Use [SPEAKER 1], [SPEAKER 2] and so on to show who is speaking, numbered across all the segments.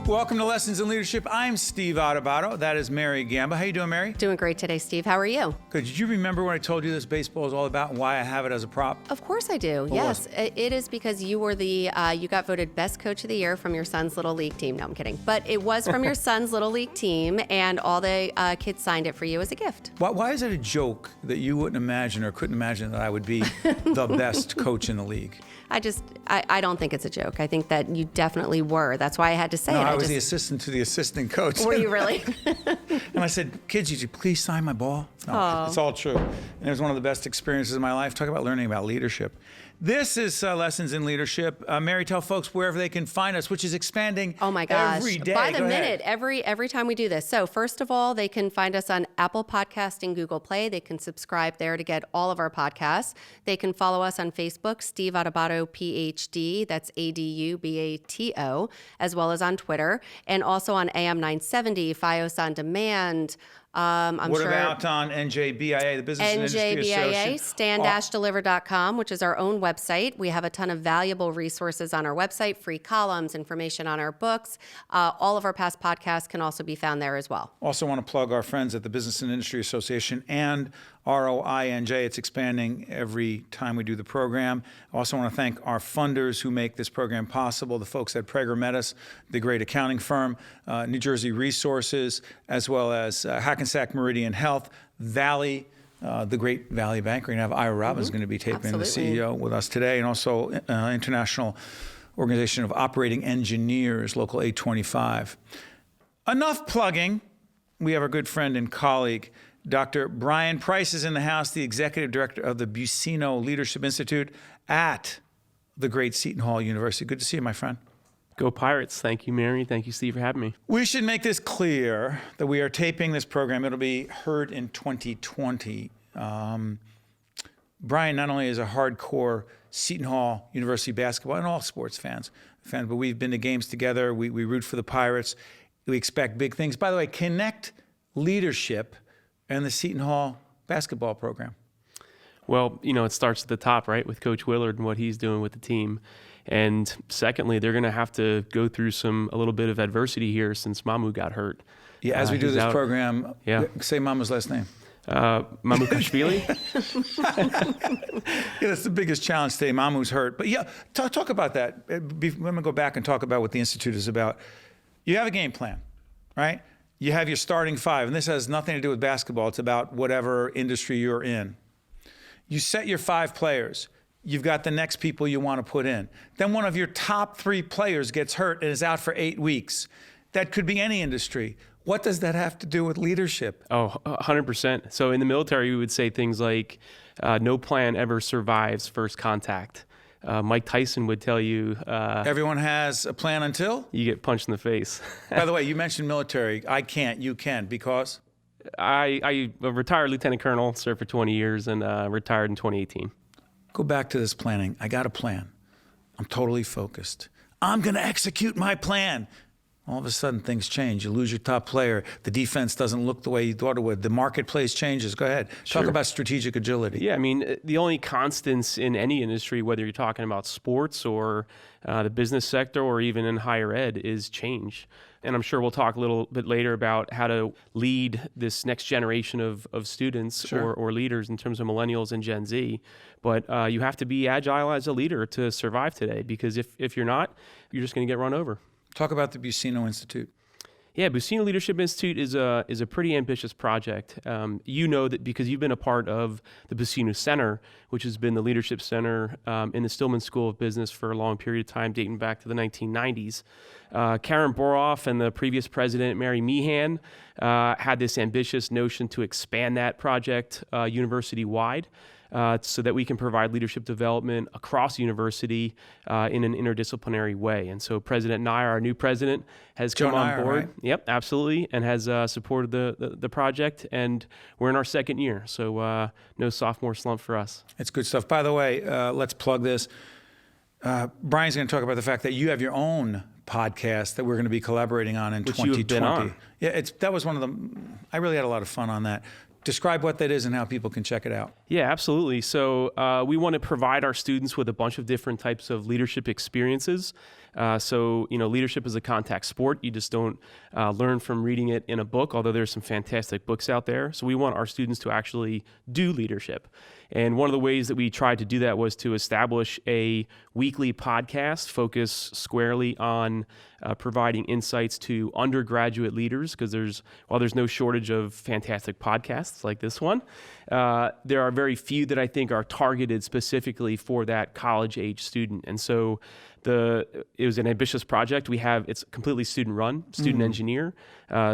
[SPEAKER 1] Welcome to Lessons in Leadership. I'm Steve Adubato. That is Mary Gamba. How you doing, Mary?
[SPEAKER 2] Doing great today, Steve. How are you?
[SPEAKER 1] Good. Did you remember when I told you this baseball is all about and why I have it as a prop?
[SPEAKER 2] Of course I do. Yes, it is because you were you got voted best coach of the year from your son's little league team. No, I'm kidding. But it was from your son's little league team, and all the kids signed it for you as a gift.
[SPEAKER 1] Why is it a joke that you wouldn't imagine or couldn't imagine that I would be the best coach in the league?
[SPEAKER 2] I don't think it's a joke. I think that you definitely were. That's why I had to say it.
[SPEAKER 1] No, I was the assistant to the assistant coach.
[SPEAKER 2] Were you really?
[SPEAKER 1] And I said, kids, would you please sign my ball? No, it's all true. And it was one of the best experiences of my life. Talk about learning about leadership. This is Lessons in Leadership. Mary, tell folks wherever they can find us, which is expanding every day.
[SPEAKER 2] By the minute, every time we do this. So first of all, they can find us on Apple Podcast and Google Play. They can subscribe there to get all of our podcasts. They can follow us on Facebook, Steve Adubato, PhD. That's Adubato, as well as on Twitter. And also on AM 970, FiOS On Demand.
[SPEAKER 1] What about on NJEA, the Business and Industry Association?
[SPEAKER 2] NJEA, stand-deliver.com, which is our own website. We have a ton of valuable resources on our website, free columns, information on our books. All of our past podcasts can also be found there as well.
[SPEAKER 1] Also want to plug our friends at the Business and Industry Association and ROINJ. It's expanding every time we do the program. I also want to thank our funders who make this program possible, the folks at Prager Metis, the great accounting firm, New Jersey Resources, as well as Hackensack Meridian Health, Valley, the great Valley Bank. We're going to have Ira Robbins going to be taping the CEO with us today, and also International Organization of Operating Engineers, Local 825. Enough plugging. We have our good friend and colleague, Dr. Bryan Price is in the house, the executive director of the Buccino Leadership Institute at the great Seton Hall University. Good to see you, my friend.
[SPEAKER 3] Go Pirates. Thank you, Mary. Thank you, Steve, for having me.
[SPEAKER 1] We should make this clear that we are taping this program. It'll be heard in 2020. Bryan not only is a hardcore Seton Hall University basketball and all sports fans, but we've been to games together. We root for the Pirates. We expect big things. By the way, connect leadership and the Seton Hall basketball program.
[SPEAKER 3] Well, it starts at the top, right, with Coach Willard and what he's doing with the team. And secondly, they're going to have to go through a little bit of adversity here since Mamu got hurt.
[SPEAKER 1] Yeah, as we do this program, say Mamu's last name.
[SPEAKER 3] Mamukashvili.
[SPEAKER 1] Yeah, that's the biggest challenge today. Mamu's hurt. But yeah, talk about that. Let me go back and talk about what the Institute is about. You have a game plan, right? You have your starting five, and this has nothing to do with basketball. It's about whatever industry you're in. You set your 5 players. You've got the next people you want to put in. Then one of your top 3 players gets hurt and is out for 8 weeks. That could be any industry. What does that have to do with leadership?
[SPEAKER 3] Oh, 100%. So in the military, we would say things like, no plan ever survives first contact. Mike Tyson would tell you...
[SPEAKER 1] everyone has a plan until?
[SPEAKER 3] You get punched in the face.
[SPEAKER 1] By the way, you mentioned military. I can't, you can, because?
[SPEAKER 3] I retired lieutenant colonel, served for 20 years, and retired in 2018.
[SPEAKER 1] Go back to this planning. I got a plan. I'm totally focused. I'm going to execute my plan. All of a sudden, things change. You lose your top player. The defense doesn't look the way you thought it would. The marketplace changes. Go ahead.
[SPEAKER 3] Sure.
[SPEAKER 1] Talk about strategic agility.
[SPEAKER 3] Yeah, I mean, the only constants in any industry, whether you're talking about sports or the business sector or even in higher ed, is change. And I'm sure we'll talk a little bit later about how to lead this next generation of students or leaders in terms of millennials and Gen Z. But you have to be agile as a leader to survive today, because if you're not, you're just going to get run over.
[SPEAKER 1] Talk about the Buccino Institute.
[SPEAKER 3] Yeah, Buccino Leadership Institute is a pretty ambitious project. You know that because you've been a part of the Buccino Center, which has been the leadership center in the Stillman School of Business for a long period of time, dating back to the 1990s. Karen Boroff and the previous president, Mary Meehan, had this ambitious notion to expand that project university-wide. So that we can provide leadership development across the university in an interdisciplinary way. And so President Nye, our new president, has come on board. Right? Yep, absolutely, and has supported the project. And we're in our second year, so no sophomore slump for us.
[SPEAKER 1] It's good stuff. By the way, let's plug this. Bryan's going to talk about the fact that you have your own podcast that we're going to be collaborating on in 2020.
[SPEAKER 3] You've been on.
[SPEAKER 1] Yeah, that was one of the. I really had a lot of fun on that. Describe what that is and how people can check it out.
[SPEAKER 3] Yeah, absolutely. So we want to provide our students with a bunch of different types of leadership experiences So, leadership is a contact sport. You just don't learn from reading it in a book, although there's some fantastic books out there. So we want our students to actually do leadership. And one of the ways that we tried to do that was to establish a weekly podcast focused squarely on providing insights to undergraduate leaders, because while there's no shortage of fantastic podcasts like this one, there are very few that I think are targeted specifically for that college-age student. And so it was an ambitious project. It's completely student-run, student engineer,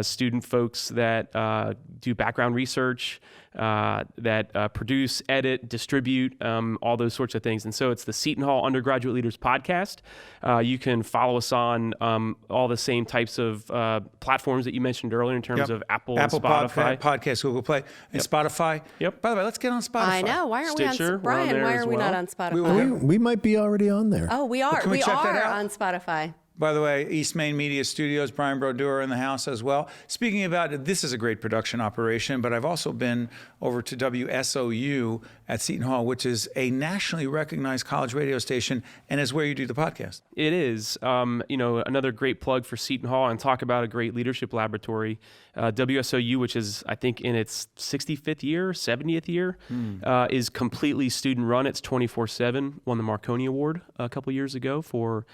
[SPEAKER 3] student folks that do background research, that produce, edit, distribute, all those sorts of things. And so it's the Seton Hall Undergraduate Leaders Podcast. You can follow us on all the same types of platforms that you mentioned earlier in terms of Apple and Spotify.
[SPEAKER 1] Podcast, Google Play, and Spotify.
[SPEAKER 3] Yep.
[SPEAKER 1] By the way, let's get on Spotify.
[SPEAKER 2] I know. Why aren't
[SPEAKER 3] Stitcher,
[SPEAKER 2] we on Brian? Why are we not on Spotify?
[SPEAKER 4] We might be already on there.
[SPEAKER 2] Oh, we are.
[SPEAKER 1] Can we check that out?
[SPEAKER 2] On Spotify.
[SPEAKER 1] By the way, East Main Media Studios, Brian Brodeur in the house as well. Speaking about it, this is a great production operation, but I've also been over to WSOU at Seton Hall, which is a nationally recognized college radio station and is where you do the podcast.
[SPEAKER 3] It is. Another great plug for Seton Hall, and talk about a great leadership laboratory. WSOU, which is, I think, in its 65th year, 70th year, is completely student run. It's 24/7. Won the Marconi Award a couple years ago for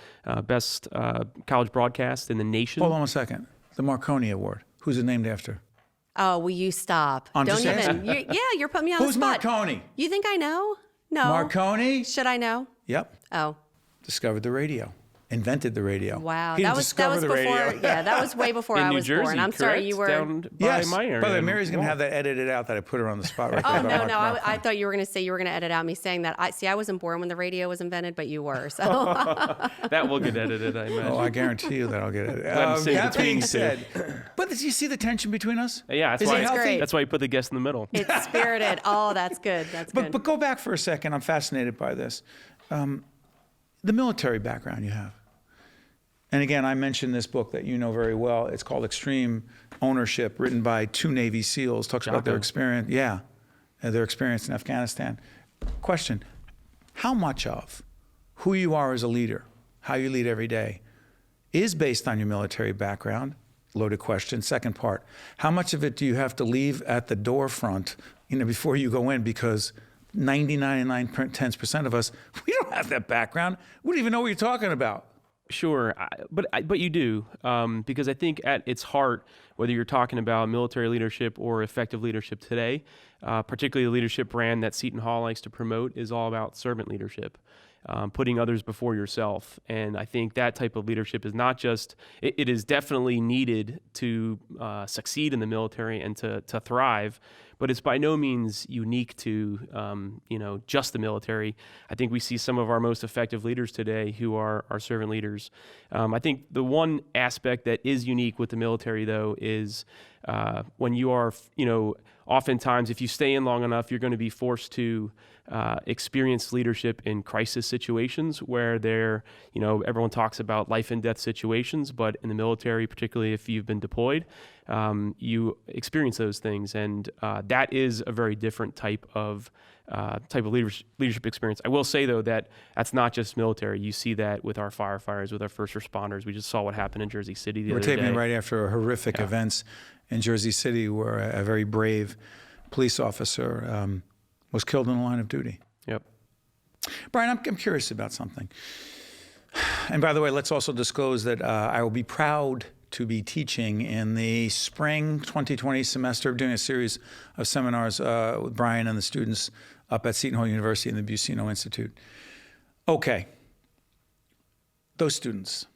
[SPEAKER 3] best college broadcast in the nation.
[SPEAKER 1] Hold on a second. The Marconi Award. Who's it named after?
[SPEAKER 2] Oh, will you stop?
[SPEAKER 1] I'm
[SPEAKER 2] Don't
[SPEAKER 1] just
[SPEAKER 2] even. You're putting me on
[SPEAKER 1] Who's
[SPEAKER 2] the spot.
[SPEAKER 1] Marconi?
[SPEAKER 2] You think I know? No.
[SPEAKER 1] Marconi?
[SPEAKER 2] Should I know?
[SPEAKER 1] Yep.
[SPEAKER 2] Oh.
[SPEAKER 1] Discovered the radio. Invented the radio.
[SPEAKER 2] Wow.
[SPEAKER 1] He
[SPEAKER 2] That
[SPEAKER 1] didn't
[SPEAKER 2] was
[SPEAKER 1] discover the
[SPEAKER 2] before.
[SPEAKER 1] radio.
[SPEAKER 2] Yeah, that was way before
[SPEAKER 3] in
[SPEAKER 2] I
[SPEAKER 3] New
[SPEAKER 2] was
[SPEAKER 3] Jersey,
[SPEAKER 2] born. I'm
[SPEAKER 3] correct?
[SPEAKER 2] sorry, you were.
[SPEAKER 3] Down by
[SPEAKER 1] Yes.
[SPEAKER 3] my area.
[SPEAKER 1] By the way, Mary's going to have that edited out that I put her on the spot right there.
[SPEAKER 2] Oh,
[SPEAKER 1] about
[SPEAKER 2] no.
[SPEAKER 1] Mark-
[SPEAKER 2] I thought you were going to say you were going to edit out me saying that. I wasn't born when the radio was invented, but you were. So.
[SPEAKER 3] That will get edited, I imagine.
[SPEAKER 1] Oh, I guarantee you that I'll get it.
[SPEAKER 3] Glad to say
[SPEAKER 1] That
[SPEAKER 3] between
[SPEAKER 1] being
[SPEAKER 3] two.
[SPEAKER 1] said, but did you see the tension between us?
[SPEAKER 3] Yeah,
[SPEAKER 1] Is it healthy?
[SPEAKER 2] great.
[SPEAKER 3] That's why you put the guest in the middle.
[SPEAKER 2] It's spirited. Oh, that's good. That's good.
[SPEAKER 1] But go back for a second. I'm fascinated by this. The military background you have. And again, I mentioned this book that you know very well. It's called Extreme Ownership, written by 2 Navy SEALs. Talks about their experience. Yeah, their experience in Afghanistan. Question: how much of who you are as a leader, how you lead every day, is based on your military background? Loaded question. Second part: how much of it do you have to leave at the door front, before you go in? Because 99.9% of us, we don't have that background. We don't even know what you're talking about.
[SPEAKER 3] Sure, but you do, because I think at its heart, whether you're talking about military leadership or effective leadership today, particularly the leadership brand that Seton Hall likes to promote is all about servant leadership, putting others before yourself. And I think that type of leadership is not just, it is definitely needed to succeed in the military and to thrive, but it's by no means unique to just the military. I think we see some of our most effective leaders today who are servant leaders. I think the one aspect that is unique with the military, though, is when you are, oftentimes if you stay in long enough, you're going to be forced to experience leadership in crisis situations where everyone talks about life and death situations, but in the military, particularly if you've been deployed, you experience those things, and that is a very different type of leadership experience. I will say, though, that that's not just military. You see that with our firefighters, with our first responders. We just saw what happened in Jersey City the other day.
[SPEAKER 1] We're taping right after horrific events in Jersey City, where a very brave police officer was killed in the line of duty.
[SPEAKER 3] Yep.
[SPEAKER 1] Brian, I'm curious about something. And by the way, let's also disclose that I will be proud to be teaching in the spring 2020 semester, doing a series of seminars with Brian and the students up at Seton Hall University in the Buccino Institute. Okay, those students,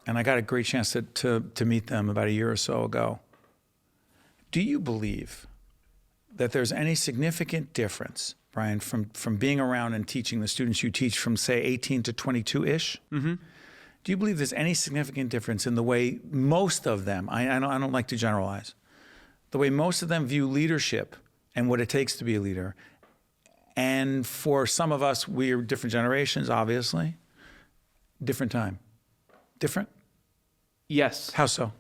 [SPEAKER 1] and I got a great chance to meet them about a year or so ago. Do you believe that there's any significant difference, Brian, from being around and teaching the students you teach from, say, 18 to 22-ish? Mm-hmm. Do you believe there's any significant difference in the way most of them, I don't like to generalize, the way most of them view leadership and what it takes to be a leader? And for some of us, we're different generations, obviously. Different time. Different?
[SPEAKER 3] Yes.
[SPEAKER 1] How so?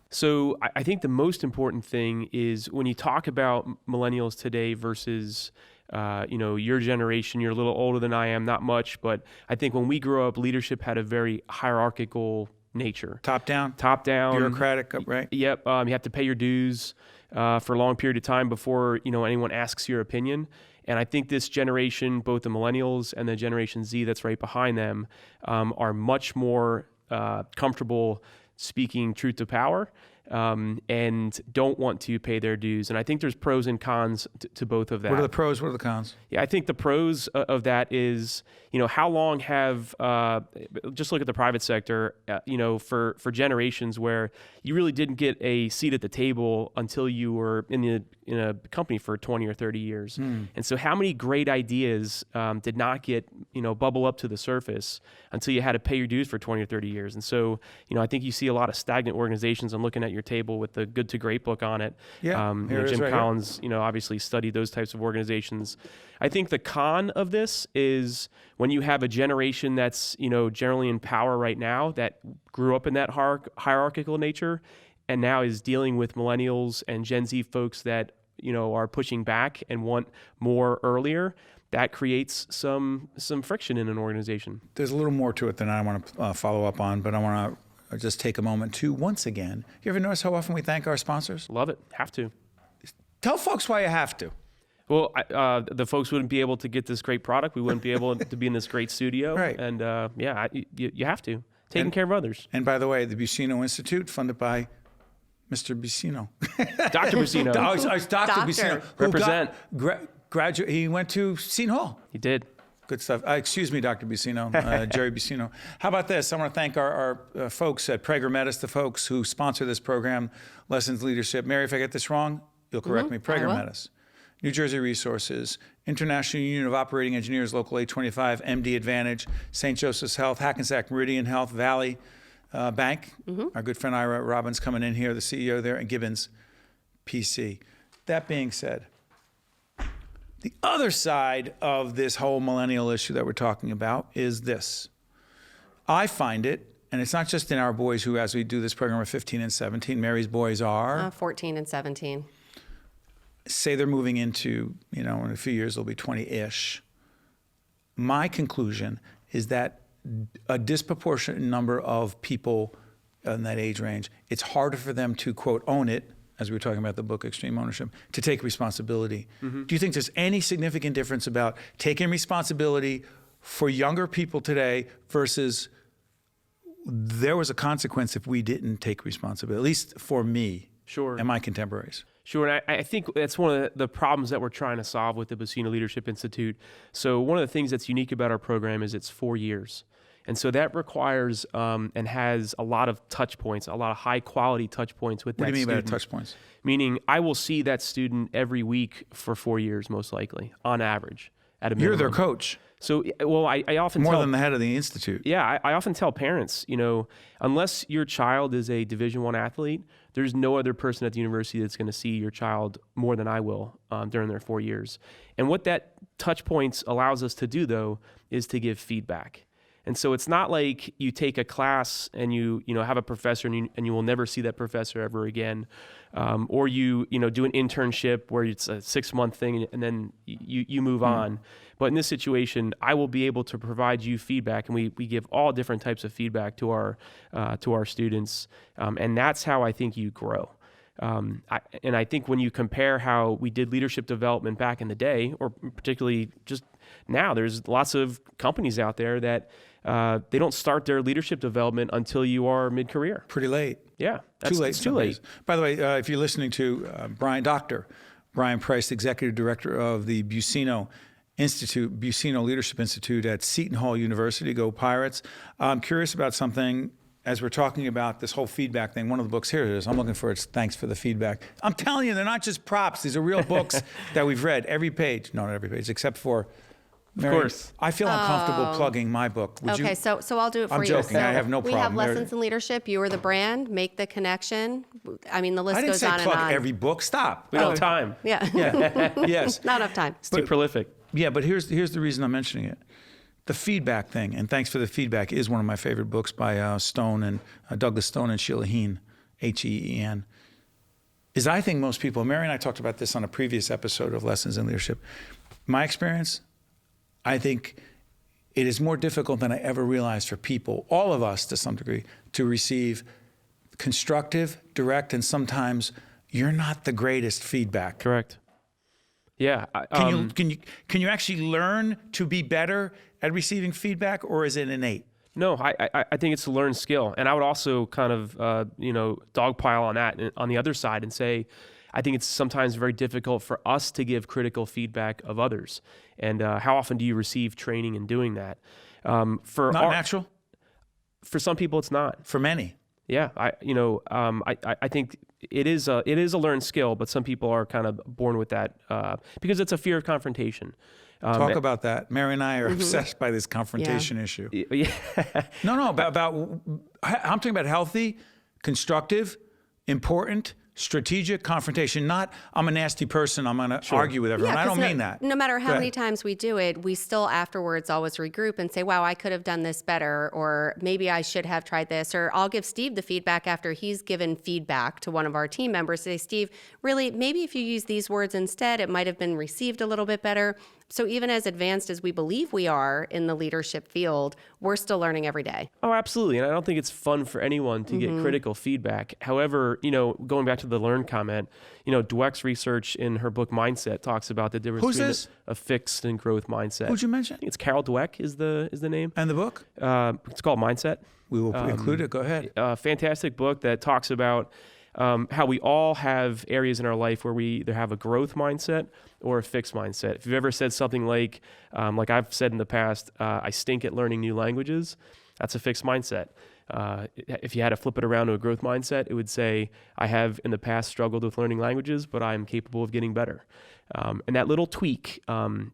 [SPEAKER 3] So I think the most important thing is when you talk about millennials today versus Your generation, you're a little older than I am, not much, but I think when we grew up, leadership had a very hierarchical nature.
[SPEAKER 1] Top down,
[SPEAKER 3] bureaucratic,
[SPEAKER 1] right?
[SPEAKER 3] Yep. You have to pay your dues for a long period of time before anyone asks your opinion. And I think this generation, both the millennials and the Generation Z that's right behind them, are much more comfortable speaking truth to power and don't want to pay their dues. And I think there's pros and cons to both of that.
[SPEAKER 1] What are the pros? What are the cons?
[SPEAKER 3] Yeah, I think the pros of that is, how long have, just look at the private sector, for generations where you really didn't get a seat at the table until you were in a company for 20 or 30 years. And so how many great ideas did not get, bubble up to the surface until you had to pay your dues for 20 or 30 years. And so, I think you see a lot of stagnant organizations. I'm looking at your table with the Good to Great book on it.
[SPEAKER 1] Yeah,
[SPEAKER 3] Jim Collins, obviously studied those types of organizations. I think the con of this is when you have a generation that's, generally in power right now that grew up in that hierarchical nature and now is dealing with millennials and Gen Z folks that, are pushing back and want more earlier. That creates some friction in an organization.
[SPEAKER 1] There's a little more to it than I want to follow up on, but I want to just take a moment to, once again, you ever notice how often we thank our sponsors?
[SPEAKER 3] Love it. Have to.
[SPEAKER 1] Tell folks why you have to.
[SPEAKER 3] Well, the folks wouldn't be able to get this great product. We wouldn't be able to be in this great studio.
[SPEAKER 1] Right.
[SPEAKER 3] And you have to. Taking care of others.
[SPEAKER 1] And by the way, the Buccino Institute, funded by Mr. Buccino.
[SPEAKER 3] Dr. Buccino.
[SPEAKER 1] It's Dr. Buccino.
[SPEAKER 3] Represent.
[SPEAKER 1] Graduate. He went to Seton Hall.
[SPEAKER 3] He did.
[SPEAKER 1] Good stuff. Excuse me, Dr. Buccino, Jerry Buccino. How about this? I want to thank our folks at Prager Metis, the folks who sponsor this program, Lessons Leadership. Mary, if I get this wrong, you'll correct me. Prager Metis, New Jersey Resources, International Union of Operating Engineers, Local 825, MD Advantage, St. Joseph's Health, Hackensack Meridian Health, Valley Bank. Our good friend Ira Robbins coming in here, the CEO there, and Gibbons PC. That being said, the other side of this whole millennial issue that we're talking about is this. I find it, and it's not just in our boys who, as we do this program, are 15 and 17. Mary's boys are
[SPEAKER 2] 14 and 17.
[SPEAKER 1] Say they're moving into, in a few years, they'll be 20-ish. My conclusion is that a disproportionate number of people in that age range, it's harder for them to, quote, own it, as we were talking about the book Extreme Ownership, to take responsibility. Do you think there's any significant difference about taking responsibility for younger people today versus there was a consequence if we didn't take responsibility, at least for me and my contemporaries?
[SPEAKER 3] Sure, and I think that's one of the problems that we're trying to solve with the Buccino Leadership Institute. So one of the things that's unique about our program is it's 4 years. And so that requires and has a lot of touch points, a lot of high quality touch points with that student.
[SPEAKER 1] What do you mean by touch points?
[SPEAKER 3] Meaning I will see that student every week for 4 years, most likely, on average, at a minimum.
[SPEAKER 1] You're their coach.
[SPEAKER 3] So, well, I often
[SPEAKER 1] More than the head of the institute.
[SPEAKER 3] Yeah, I often tell parents, unless your child is a Division I athlete, there's no other person at the university that's going to see your child more than I will during their 4 years. And what that touch points allows us to do, though, is to give feedback. And so it's not like you take a class and you have a professor and you will never see that professor ever again, or you do an internship where it's a 6-month thing and then you move on. But in this situation, I will be able to provide you feedback, and we give all different types of feedback to our students, and that's how I think you grow. I think when you compare how we did leadership development back in the day, or particularly just now, there's lots of companies out there that they don't start their leadership development until you are mid-career.
[SPEAKER 1] Pretty late.
[SPEAKER 3] Yeah.
[SPEAKER 1] Too late.
[SPEAKER 3] It's too late.
[SPEAKER 1] By the way, if you're listening to Dr. Bryan Price, Executive Director of the Buccino Leadership Institute at Seton Hall University, go Pirates. I'm curious about something as we're talking about this whole feedback thing. One of the books, here it is. I'm looking for it. Thanks for the feedback. I'm telling you, they're not just props. These are real books that we've read. Every page, not every page, except for Mary,
[SPEAKER 3] of course.
[SPEAKER 1] I feel uncomfortable plugging my book. Would you?
[SPEAKER 2] So I'll do it for you.
[SPEAKER 1] I'm joking. I have no problem.
[SPEAKER 2] We have Lessons in Leadership. You are the brand. Make the connection. I mean, the list
[SPEAKER 1] I didn't
[SPEAKER 2] goes
[SPEAKER 1] say
[SPEAKER 2] on and
[SPEAKER 1] plug
[SPEAKER 2] on.
[SPEAKER 1] every book. Stop.
[SPEAKER 3] We don't have time.
[SPEAKER 2] Yeah.
[SPEAKER 1] Yes.
[SPEAKER 2] Not enough time.
[SPEAKER 3] It's too prolific.
[SPEAKER 1] Yeah, but here's the reason I'm mentioning it. The feedback thing, and thanks for the feedback, is one of my favorite books by Douglas Stone and Sheila Heen, Heen. I think most people, Mary and I talked about this on a previous episode of Lessons in Leadership. my experience, I think it is more difficult than I ever realized for people, all of us to some degree, to receive constructive, direct, and sometimes you're not the greatest feedback.
[SPEAKER 3] Correct. Yeah.
[SPEAKER 1] Can you actually learn to be better at receiving feedback, or is it innate?
[SPEAKER 3] No, I think it's a learned skill. And I would also kind of, dogpile on that on the other side and say, I think it's sometimes very difficult for us to give critical feedback of others. And how often do you receive training in doing that?
[SPEAKER 1] Natural?
[SPEAKER 3] For some people, it's not.
[SPEAKER 1] For many.
[SPEAKER 3] Yeah, I think it is a learned skill, but some people are kind of born with that because it's a fear of confrontation.
[SPEAKER 1] Talk about that. Mary and I are obsessed by this confrontation issue.
[SPEAKER 3] Yeah.
[SPEAKER 1] No, about I'm talking about healthy, constructive, important, strategic confrontation, not I'm a nasty person, I'm going to argue with everyone. I don't mean that.
[SPEAKER 2] No matter how many times we do it, we still afterwards always regroup and say, wow, I could have done this better, or maybe I should have tried this, or I'll give Steve the feedback after he's given feedback to one of our team members. Say, Steve, really, maybe if you use these words instead, it might have been received a little bit better. So even as advanced as we believe we are in the leadership field, we're still learning every day.
[SPEAKER 3] Oh, absolutely. And I don't think it's fun for anyone to get critical feedback. However, going back to the learn comment, Dweck's research in her book Mindset talks about the difference between a fixed and growth mindset.
[SPEAKER 1] Who'd you mention?
[SPEAKER 3] I think it's Carol Dweck is the name.
[SPEAKER 1] And the book?
[SPEAKER 3] It's called Mindset.
[SPEAKER 1] We will include it. Go ahead.
[SPEAKER 3] A fantastic book that talks about how we all have areas in our life where we either have a growth mindset or a fixed mindset. If you've ever said something like I've said in the past, I stink at learning new languages, that's a fixed mindset. If you had to flip it around to a growth mindset, it would say, I have in the past struggled with learning languages, but I'm capable of getting better. And that little tweak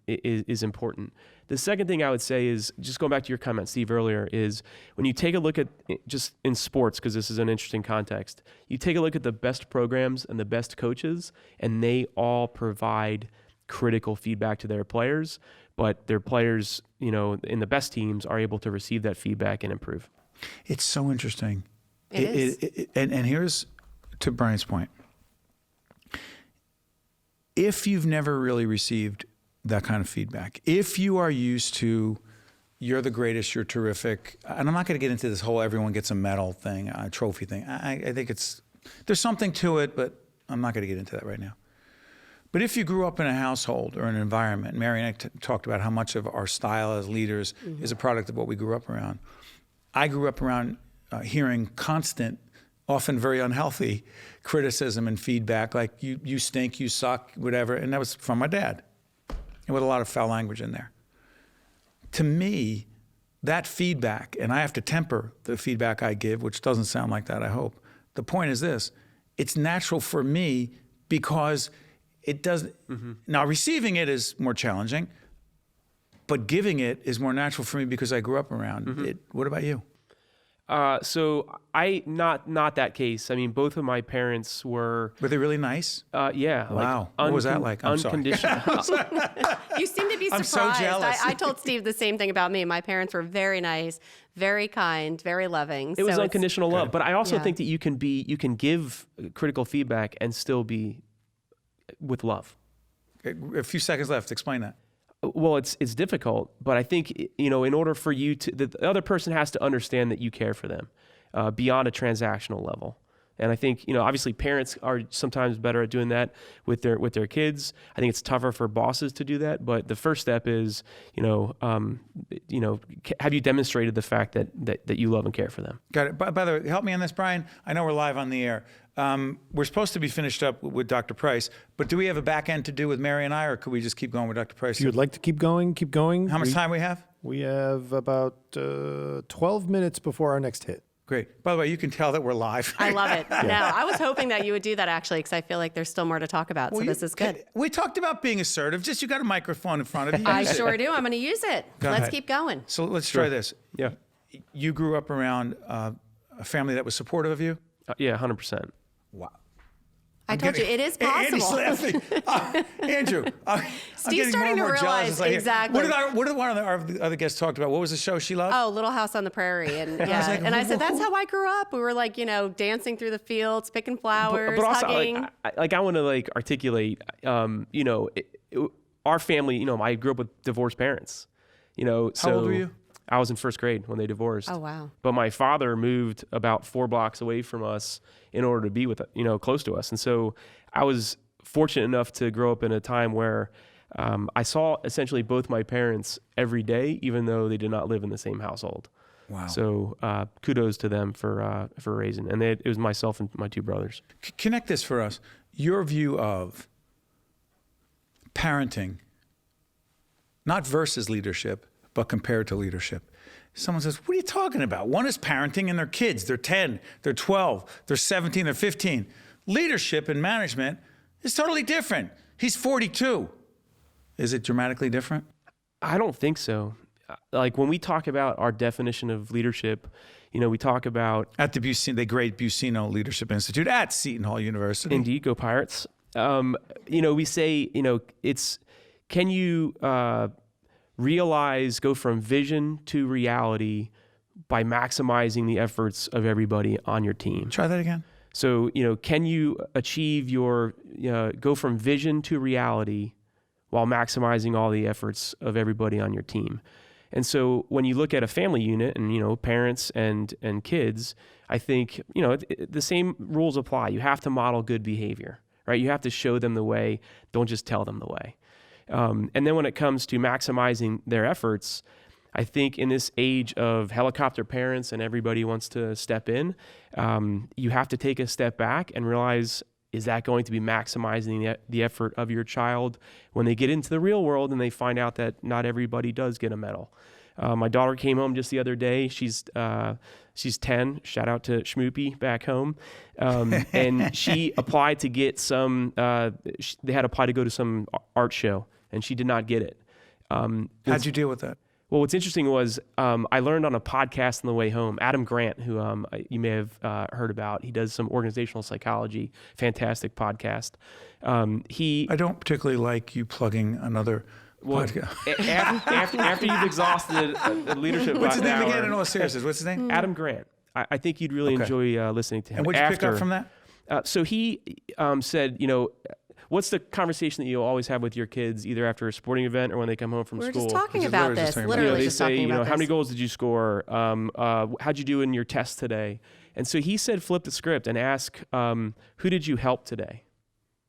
[SPEAKER 3] is important. The second thing I would say is, just going back to your comment, Steve, earlier, is when you take a look at, just in sports, because this is an interesting context, you take a look at the best programs and the best coaches, and they all provide critical feedback to their players, but their players, in the best teams are able to receive that feedback and improve.
[SPEAKER 1] It's so interesting.
[SPEAKER 2] It is.
[SPEAKER 1] And here's to Bryan's point. If you've never really received that kind of feedback, if you are used to, you're the greatest, you're terrific, and I'm not going to get into this whole everyone gets a medal thing, a trophy thing. I think there's something to it, but I'm not going to get into that right now. But if you grew up in a household or an environment, Mary and I talked about how much of our style as leaders is a product of what we grew up around. I grew up around hearing constant, often very unhealthy criticism and feedback, like you stink, you suck, whatever, and that was from my dad, and with a lot of foul language in there. To me, that feedback, and I have to temper the feedback I give, which doesn't sound like that, I hope. The point is this: it's natural for me because it doesn't. Now, receiving it is more challenging, but giving it is more natural for me because I grew up around it. What about you?
[SPEAKER 3] So I not that case. I mean, both of my parents were.
[SPEAKER 1] Were they really nice?
[SPEAKER 3] Yeah.
[SPEAKER 1] Wow. What was that like? I'm
[SPEAKER 3] unconditional.
[SPEAKER 2] You seem to be
[SPEAKER 1] I'm
[SPEAKER 2] surprised.
[SPEAKER 1] so jealous.
[SPEAKER 2] I told Steve the same thing about me. My parents were very nice, very kind, very loving.
[SPEAKER 3] It was unconditional love.
[SPEAKER 1] Good.
[SPEAKER 3] But I also think that you can give critical feedback and still be with love.
[SPEAKER 1] A few seconds left. Explain that.
[SPEAKER 3] Well, it's difficult, but I think, in order for you to, the other person has to understand that you care for them beyond a transactional level. And I think, obviously parents are sometimes better at doing that with their kids. I think it's tougher for bosses to do that. But the first step is, have you demonstrated the fact that you love and care for them?
[SPEAKER 1] Got it. By the way, help me on this, Bryan. I know we're live on the air. We're supposed to be finished up with Dr. Price, but do we have a back end to do with Mary and I, or could we just keep going with Dr. Price?
[SPEAKER 4] If you would like to keep going, keep going.
[SPEAKER 1] How much time we have?
[SPEAKER 4] We have about 12 minutes before our next hit.
[SPEAKER 1] Great. By the way, you can tell that we're live.
[SPEAKER 2] I love it. No, I was hoping that you would do that actually, because I feel like there's still more to talk about. So this is good.
[SPEAKER 1] We talked about being assertive. Just you got a microphone in front of you.
[SPEAKER 2] I sure do. I'm going to use it. Let's
[SPEAKER 1] ahead.
[SPEAKER 2] keep going.
[SPEAKER 1] So let's try this.
[SPEAKER 3] Yeah.
[SPEAKER 1] You grew up around a family that was supportive of you?
[SPEAKER 3] Yeah, 100%.
[SPEAKER 1] Wow.
[SPEAKER 2] I told you, it is
[SPEAKER 1] Andy's
[SPEAKER 2] possible.
[SPEAKER 1] laughing. Andrew, I'm
[SPEAKER 2] Steve's
[SPEAKER 1] getting
[SPEAKER 2] starting to
[SPEAKER 1] more and more
[SPEAKER 2] realize
[SPEAKER 1] jealous as I hear.
[SPEAKER 2] exactly.
[SPEAKER 1] What did one of our other guests talked about? What was the show she loved?
[SPEAKER 2] Oh, Little House on the Prairie. And
[SPEAKER 1] I was like,
[SPEAKER 2] and I said, that's how I grew up. We were like, dancing through the fields, picking flowers,
[SPEAKER 3] but also,
[SPEAKER 2] hugging.
[SPEAKER 3] I want to articulate, our family, I grew up with divorced parents, so
[SPEAKER 1] How old were you?
[SPEAKER 3] I was in first grade when they divorced.
[SPEAKER 2] Oh, wow.
[SPEAKER 3] But my father moved about 4 blocks away from us in order to be with, close to us. And so I was fortunate enough to grow up in a time where I saw essentially both my parents every day, even though they did not live in the same household.
[SPEAKER 1] Wow.
[SPEAKER 3] So kudos to them for raising. And it was myself and my 2 brothers.
[SPEAKER 1] Connect this for us. Your view of parenting, not versus leadership, but compared to leadership. Someone says, what are you talking about? One is parenting and their kids. They're 10, they're 12, they're 17, they're 15. Leadership and management is totally different. He's 42. Is it dramatically different?
[SPEAKER 3] I don't think so. Like when we talk about our definition of leadership, we talk about...
[SPEAKER 1] At the great Buccino Leadership Institute at Seton Hall University.
[SPEAKER 3] Indeed, go Pirates. We say, it's, can you go from vision to reality by maximizing the efforts of everybody on your team?
[SPEAKER 1] Try that again.
[SPEAKER 3] So, can you achieve go from vision to reality while maximizing all the efforts of everybody on your team? And so when you look at a family unit and, parents and kids, I think, the same rules apply. You have to model good behavior, right? You have to show them the way. Don't just tell them the way. And then when it comes to maximizing their efforts, I think in this age of helicopter parents and everybody wants to step in, you have to take a step back and realize, is that going to be maximizing the effort of your child when they get into the real world and they find out that not everybody does get a medal? My daughter came home just the other day. She's 10. Shout out to Schmoopy back home. And she applied to get they had applied to go to some art show, and she did not get it.
[SPEAKER 1] How'd you deal with that?
[SPEAKER 3] Well, what's interesting was I learned on a podcast on the way home, Adam Grant, who you may have heard about. He does some organizational psychology, fantastic podcast.
[SPEAKER 1] I don't particularly like you plugging another podcast.
[SPEAKER 3] After you've exhausted a leadership
[SPEAKER 1] What's his name
[SPEAKER 3] hour,
[SPEAKER 1] again? In all seriousness, what's his name?
[SPEAKER 3] Adam Grant. I think you'd really enjoy listening to him.
[SPEAKER 1] And what'd you pick up from that?
[SPEAKER 3] So he said, what's the conversation that you always have with your kids, either after a sporting event or when they come home from
[SPEAKER 2] We're
[SPEAKER 3] school?
[SPEAKER 2] just talking
[SPEAKER 1] Just
[SPEAKER 2] about
[SPEAKER 1] literally
[SPEAKER 2] this.
[SPEAKER 1] just talking about
[SPEAKER 2] Literally
[SPEAKER 3] They
[SPEAKER 2] just
[SPEAKER 3] say,
[SPEAKER 2] talking about
[SPEAKER 3] how many
[SPEAKER 2] this.
[SPEAKER 3] goals did you score? How'd you do in your test today? And so he said, flip the script and ask, who did you help today?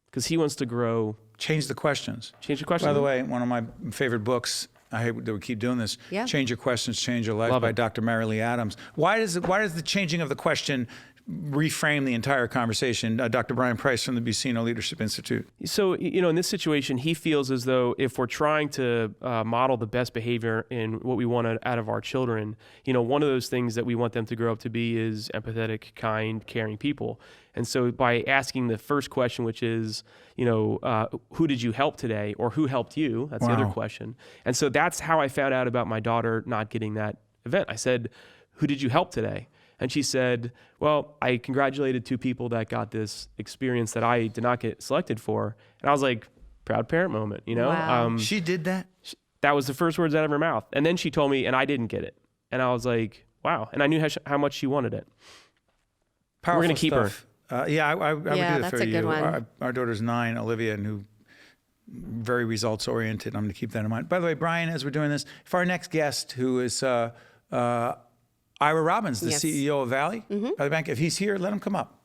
[SPEAKER 3] Because he wants to grow.
[SPEAKER 1] Change the questions.
[SPEAKER 3] Change the question.
[SPEAKER 1] By the way, one of my favorite books, I hate that we keep doing this,
[SPEAKER 2] Yeah.
[SPEAKER 1] Change Your Questions, Change Your Life
[SPEAKER 3] Love
[SPEAKER 1] by
[SPEAKER 3] it.
[SPEAKER 1] Dr. Mary Lee Adams. Why does the changing of the question reframe the entire conversation? Dr. Bryan Price from the Buccino Leadership Institute.
[SPEAKER 3] So, in this situation, he feels as though if we're trying to model the best behavior in what we want out of our children, one of those things that we want them to grow up to be is empathetic, kind, caring people. And so by asking the first question, which is, who did you help today, or who helped you? That's the other
[SPEAKER 1] Wow.
[SPEAKER 3] question. And so that's how I found out about my daughter not getting that event. I said, who did you help today? And she said, well, I congratulated 2 people that got this experience that I did not get selected for. And I was like, proud parent moment,
[SPEAKER 2] Wow.
[SPEAKER 1] She did that?
[SPEAKER 3] That was the first words out of her mouth. And then she told me, and I didn't get it. And I was like, wow. And I knew how much she wanted it.
[SPEAKER 1] Powerful
[SPEAKER 3] We're going to keep
[SPEAKER 1] stuff. I would do
[SPEAKER 2] Yeah,
[SPEAKER 1] that
[SPEAKER 2] that's
[SPEAKER 1] for
[SPEAKER 2] a
[SPEAKER 1] you.
[SPEAKER 2] good one.
[SPEAKER 1] Our daughter's 9, Olivia, and who very results oriented. I'm going to keep that in mind. By the way, Brian, as we're doing this, for our next guest, who is Ira Robbins, the
[SPEAKER 2] Yes.
[SPEAKER 1] CEO of Valley by the bank, if he's here, let him come up.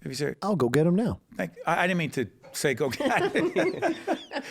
[SPEAKER 1] If he's here,
[SPEAKER 4] I'll go get him now.
[SPEAKER 1] I didn't mean to say go get it.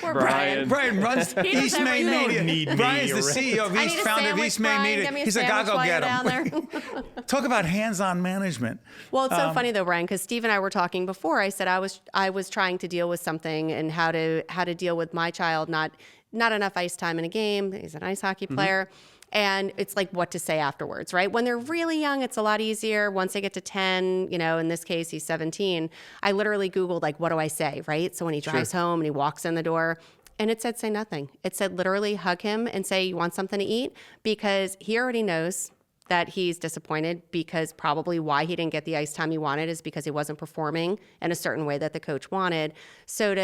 [SPEAKER 2] Poor
[SPEAKER 3] Brian.
[SPEAKER 1] Brian runs
[SPEAKER 2] does
[SPEAKER 1] East Main
[SPEAKER 2] everything.
[SPEAKER 1] Media. Brian's the CEO of
[SPEAKER 2] I
[SPEAKER 1] East,
[SPEAKER 2] need a
[SPEAKER 1] founder of
[SPEAKER 2] sandwich,
[SPEAKER 1] East Main
[SPEAKER 2] Brian.
[SPEAKER 1] Media.
[SPEAKER 2] Get me a
[SPEAKER 1] He's like, I'll
[SPEAKER 2] sandwich
[SPEAKER 1] go
[SPEAKER 2] while
[SPEAKER 1] get
[SPEAKER 2] you're
[SPEAKER 1] him.
[SPEAKER 2] down there.
[SPEAKER 1] Talk about hands-on management.
[SPEAKER 2] Well, it's so funny though, Brian, because Steve and I were talking before. I said I was trying to deal with something and how to deal with my child not enough ice time in a game. He's an ice hockey player. And it's like what to say afterwards, right? When they're really young, it's a lot easier. Once they get to 10, in this case, he's 17. I literally Googled, like, what do I say, right? So when he drives home and he walks in the door, and it said, say nothing. It said, literally hug him and say, you want something to eat? Because he already knows that he's disappointed, because probably why he didn't get the ice time he wanted is because he wasn't performing in a certain way that the coach wanted. So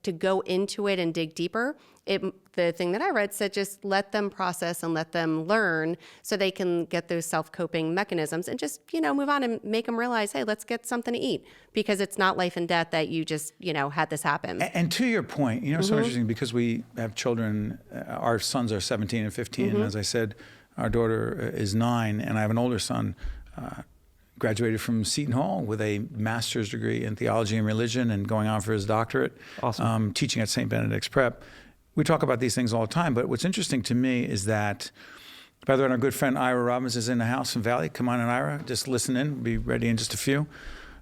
[SPEAKER 2] to go into it and dig deeper. The thing that I read said just let them process and let them learn so they can get those self-coping mechanisms and just, move on and make them realize, hey, let's get something to eat, because it's not life and death that you just, had this happen.
[SPEAKER 1] And to your point, it's so interesting because we have children, our sons are 17 and 15, and as I said, our daughter is 9, and I have an older son, graduated from Seton Hall with a master's degree in theology and religion and going on for his doctorate.
[SPEAKER 3] Awesome.
[SPEAKER 1] Teaching at St. Benedict's Prep. We talk about these things all the time, but what's interesting to me is that, by the way, our good friend Ira Robbins is in the house in Valley. Come on in, Ira. Just listen in. We'll be ready in just a few.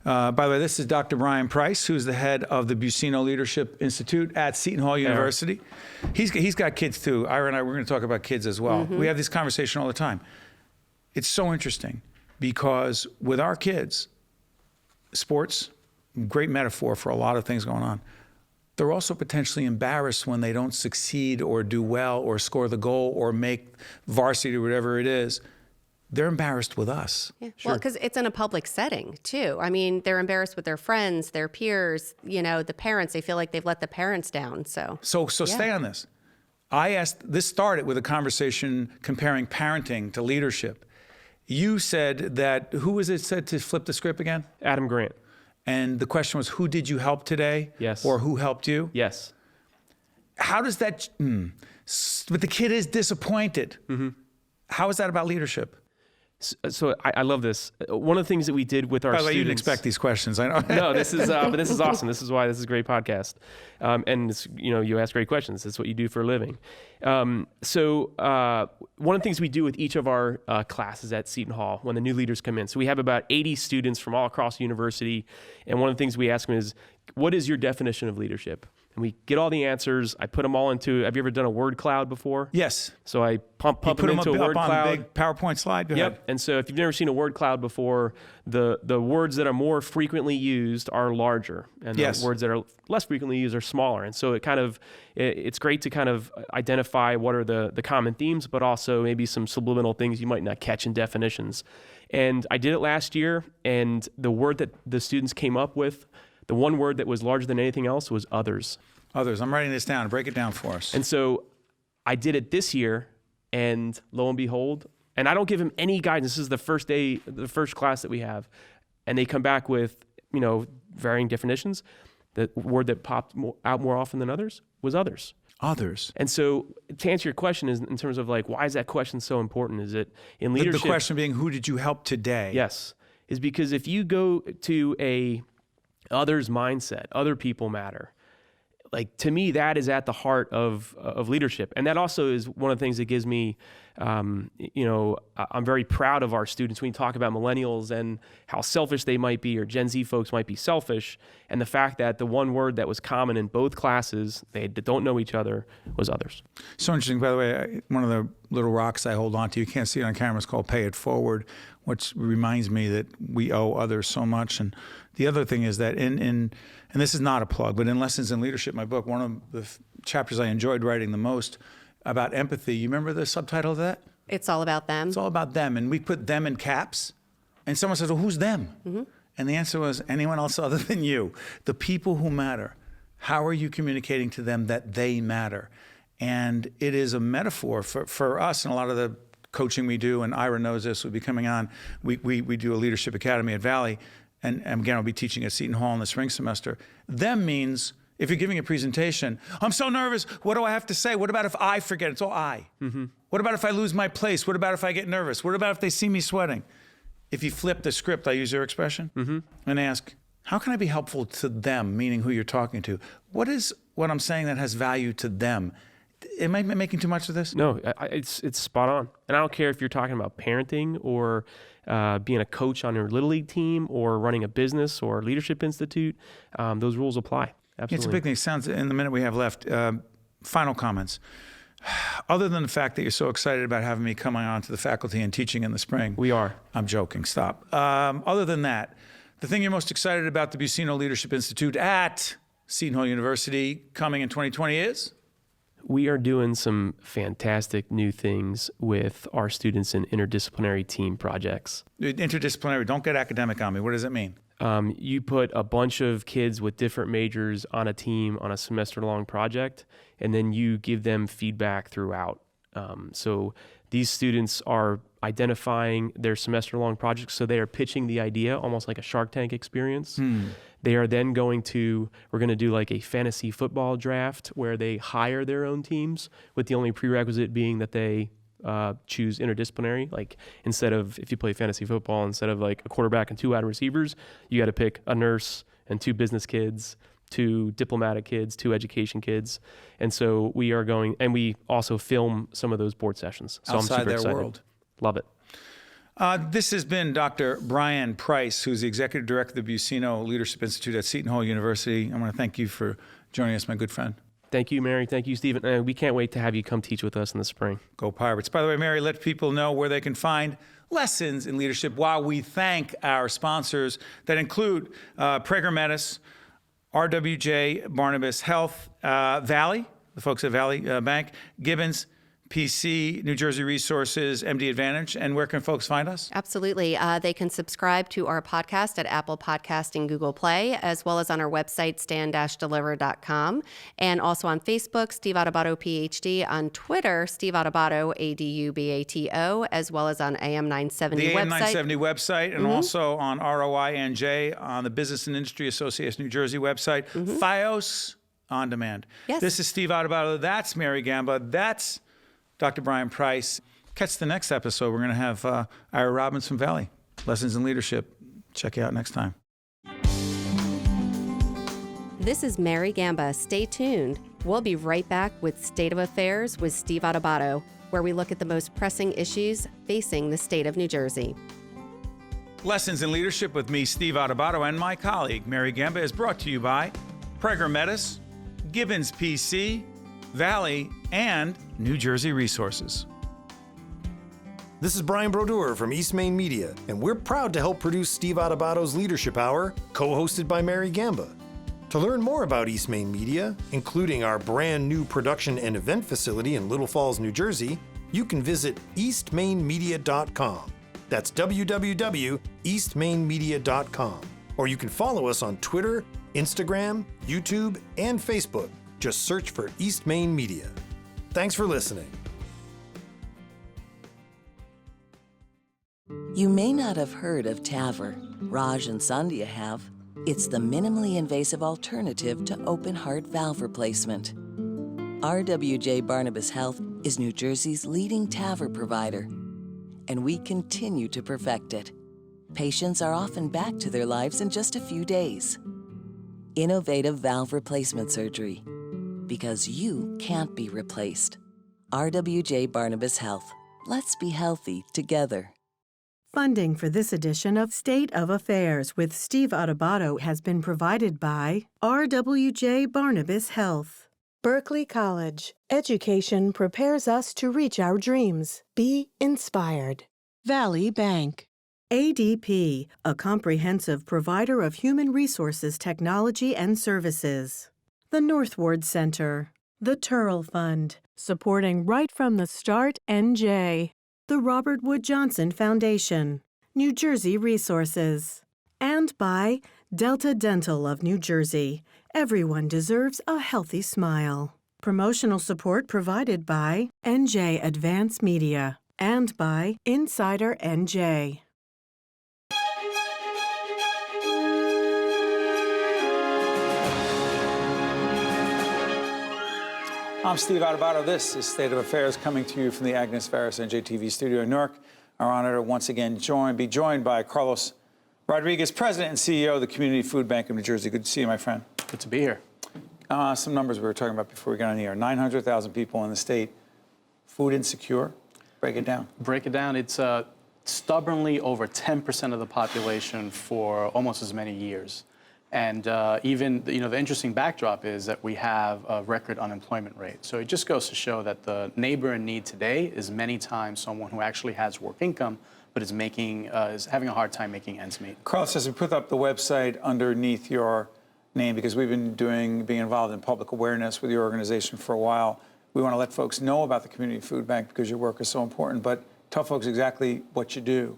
[SPEAKER 1] By the way, this is Dr. Bryan Price, who's the head of the Buccino Leadership Institute at Seton Hall University. He's got kids too. Ira and I, we're going to talk about kids as well. We have this conversation all the time. It's so interesting because with our kids, sports, great metaphor for a lot of things going on. They're also potentially embarrassed when they don't succeed or do well or score the goal or make varsity or whatever it is. They're embarrassed with us.
[SPEAKER 2] Yeah. Well, because it's in a public setting too. I mean, they're embarrassed with their friends, their peers, the parents. They feel like they've let the parents down. So
[SPEAKER 1] stay on this. This started with a conversation comparing parenting to leadership. You said that, who was it said to flip the script again?
[SPEAKER 3] Adam Grant.
[SPEAKER 1] And the question was, who did you help today?
[SPEAKER 3] Yes.
[SPEAKER 1] Or who helped you?
[SPEAKER 3] Yes.
[SPEAKER 1] How does that, but the kid is disappointed. How is that about leadership?
[SPEAKER 3] So I love this. One of the things that we did with our
[SPEAKER 1] By the way,
[SPEAKER 3] students.
[SPEAKER 1] you didn't expect these questions, I know.
[SPEAKER 3] No, this is awesome. This is why this is a great podcast. And it's, you ask great questions. That's what you do for a living. So one of the things we do with each of our classes at Seton Hall when the new leaders come in. So we have about 80 students from all across the university. And one of the things we ask them is, what is your definition of leadership? And we get all the answers. I put them all into, have you ever done a word cloud before?
[SPEAKER 1] Yes.
[SPEAKER 3] So I pump them into a word
[SPEAKER 1] up
[SPEAKER 3] cloud.
[SPEAKER 1] on a big PowerPoint slide? Go ahead.
[SPEAKER 3] And so if you've never seen a word cloud before, the words that are more frequently used are larger, and the words that are less frequently used are smaller. And so it's great to kind of identify what are the common themes, but also maybe some subliminal things you might not catch in definitions. And I did it last year, and the word that the students came up with, the one word that was larger than anything else, was others.
[SPEAKER 1] Others. I'm writing this down. Break it down for us.
[SPEAKER 3] And so I did it this year, and lo and behold, and I don't give them any guidance. This is the first day, the first class that we have, and they come back with, varying definitions. The word that popped out more often than others was others.
[SPEAKER 1] Others.
[SPEAKER 3] And so to answer your question is in terms of why is that question so important? Is it in leadership?
[SPEAKER 1] The question being, who did you help today?
[SPEAKER 3] Yes. Is because if you go to a others mindset, other people matter, to me, that is at the heart of leadership. And that also is one of the things that gives me, I'm very proud of our students when we talk about millennials and how selfish they might be, or Gen Z folks might be selfish. And the fact that the one word that was common in both classes, they don't know each other, was others.
[SPEAKER 1] So interesting. By the way, one of the little rocks I hold on to, you can't see it on camera, it's called Pay It Forward, which reminds me that we owe others so much. And the other thing is that and this is not a plug, but in Lessons in Leadership, my book, one of the chapters I enjoyed writing the most about empathy, you remember the subtitle of that?
[SPEAKER 2] It's all about them.
[SPEAKER 1] It's all about them. And we put them in caps. And someone says, well, who's them? And the answer was anyone else other than you. The people who matter. How are you communicating to them that they matter? And it is a metaphor for us and a lot of the coaching we do, and Ira knows this, we'll be coming on. We do a leadership academy at Valley. And again, I'll be teaching at Seton Hall in the spring semester. Them means if you're giving a presentation, I'm so nervous, what do I have to say? What about if I forget? It's all I. What about if I lose my place? What about if I get nervous? What about if they see me sweating? If you flip the script, I use your expression, and ask, how can I be helpful to them, meaning who you're talking to? What is what I'm saying that has value to them? Am I making too much of this?
[SPEAKER 3] No, it's spot on. And I don't care if you're talking about parenting or being a coach on your Little League team or running a business or leadership institute. Those rules apply. Absolutely.
[SPEAKER 1] It's a big thing. It sounds, in the minute we have left, final comments. Other than the fact that you're so excited about having me coming on to the faculty and teaching in the spring.
[SPEAKER 3] We are.
[SPEAKER 1] I'm joking. Stop. Other than that, the thing you're most excited about the Buccino Leadership Institute at Seton Hall University coming in 2020 is?
[SPEAKER 3] We are doing some fantastic new things with our students in interdisciplinary team projects.
[SPEAKER 1] Interdisciplinary, don't get academic on me. What does it mean?
[SPEAKER 3] You put a bunch of kids with different majors on a team on a semester-long project, and then you give them feedback throughout. So these students are identifying their semester-long projects, so they are pitching the idea almost like a Shark Tank experience. They are then we're going to do like a fantasy football draft where they hire their own teams, with the only prerequisite being that they choose interdisciplinary. Like, instead of, if you play fantasy football, instead of like a quarterback and 2 wide receivers, you got to pick a nurse and 2 business kids, 2 diplomatic kids, 2 education kids. And so we are going, and we also film some of those board sessions. So
[SPEAKER 1] Outside
[SPEAKER 3] I'm super
[SPEAKER 1] their
[SPEAKER 3] excited.
[SPEAKER 1] world.
[SPEAKER 3] Love it.
[SPEAKER 1] This has been Dr. Bryan Price, who's the Executive Director of the Buccino Leadership Institute at Seton Hall University. I want to thank you for joining us, my good friend.
[SPEAKER 3] Thank you, Mary. Thank you, Stephen. We can't wait to have you come teach with us in the spring.
[SPEAKER 1] Go Pirates. By the way, Mary, let people know where they can find lessons in leadership while we thank our sponsors that include Prager Metis, RWJ Barnabas Health, Valley, the folks at Valley Bank, Gibbons, PC, New Jersey Resources, MD Advantage. And where can folks find us?
[SPEAKER 2] Absolutely. They can subscribe to our podcast at Apple Podcast and Google Play, as well as on our website, stand-deliver.com, and also on Facebook, Steve Adubato, PhD, on Twitter, Steve Adubato, Adubato, as well as on AM 970
[SPEAKER 1] the
[SPEAKER 2] website.
[SPEAKER 1] AM 970 website, and also on ROI NJ on the Business and Industry Association New Jersey website. FiOS on demand.
[SPEAKER 2] Yes.
[SPEAKER 1] This is Steve Adubato. That's Mary Gamba. That's Dr. Bryan Price. Catch the next episode. We're going to have Ira Robbins from Valley. Lessons in Leadership. Check you out next time.
[SPEAKER 2] This is Mary Gamba. Stay tuned. We'll be right back with State of Affairs with Steve Adubato, where we look at the most pressing issues facing the state of New Jersey.
[SPEAKER 1] Lessons in Leadership with me, Steve Adubato, and my colleague, Mary Gamba, is brought to you by Prager Metis, Gibbons PC, Valley, and New Jersey Resources.
[SPEAKER 4] This is Brian Brodeur from East Main Media, and we're proud to help produce Steve Adubato's Leadership Hour, co-hosted by Mary Gamba. To learn more about East Main Media, including our brand new production and event facility in Little Falls, New Jersey, you can visit eastmainmedia.com. That's www.eastmainmedia.com. Or you can follow us on Twitter, Instagram, YouTube, and Facebook. Just search for East Main Media. Thanks for listening.
[SPEAKER 5] You may not have heard of TAVR. Raj and Sandhya have. It's the minimally invasive alternative to open heart valve replacement. RWJ Barnabas Health is New Jersey's leading TAVR provider, and we continue to perfect it. Patients are often back to their lives in just a few days. Innovative valve replacement surgery. Because you can't be replaced. RWJ Barnabas Health. Let's be healthy together.
[SPEAKER 6] Funding for this edition of State of Affairs with Steve Adubato has been provided by RWJ Barnabas Health. Berkeley College. Education prepares us to reach our dreams. Be inspired. Valley Bank. ADP, a comprehensive provider of human resources technology and services. The Northward Center, the Turl Fund, supporting right from the start NJ, the Robert Wood Johnson Foundation, New Jersey Resources, and by Delta Dental of New Jersey. Everyone deserves a healthy smile. Promotional support provided by NJ Advance Media and by Insider NJ.
[SPEAKER 1] I'm Steve Adubato. This is State of Affairs, coming to you from the Agnes Varus NJTV studio in Newark. Our honor to once again be joined by Carlos Rodriguez, President and CEO of the Community Food Bank of New Jersey. Good to see you, my friend.
[SPEAKER 7] Good to be here.
[SPEAKER 1] Some numbers we were talking about before we got on the air. 900,000 people in the state food insecure. Break it down.
[SPEAKER 7] Break it down. It's stubbornly over 10% of the population for almost as many years. And even, the interesting backdrop is that we have a record unemployment rate. So it just goes to show that the neighbor in need today is many times someone who actually has work income, but is having a hard time making ends meet.
[SPEAKER 1] Carlos says we put up the website underneath your name because we've been being involved in public awareness with your organization for a while. We want to let folks know about the Community Food Bank because your work is so important, but tell folks exactly what you do.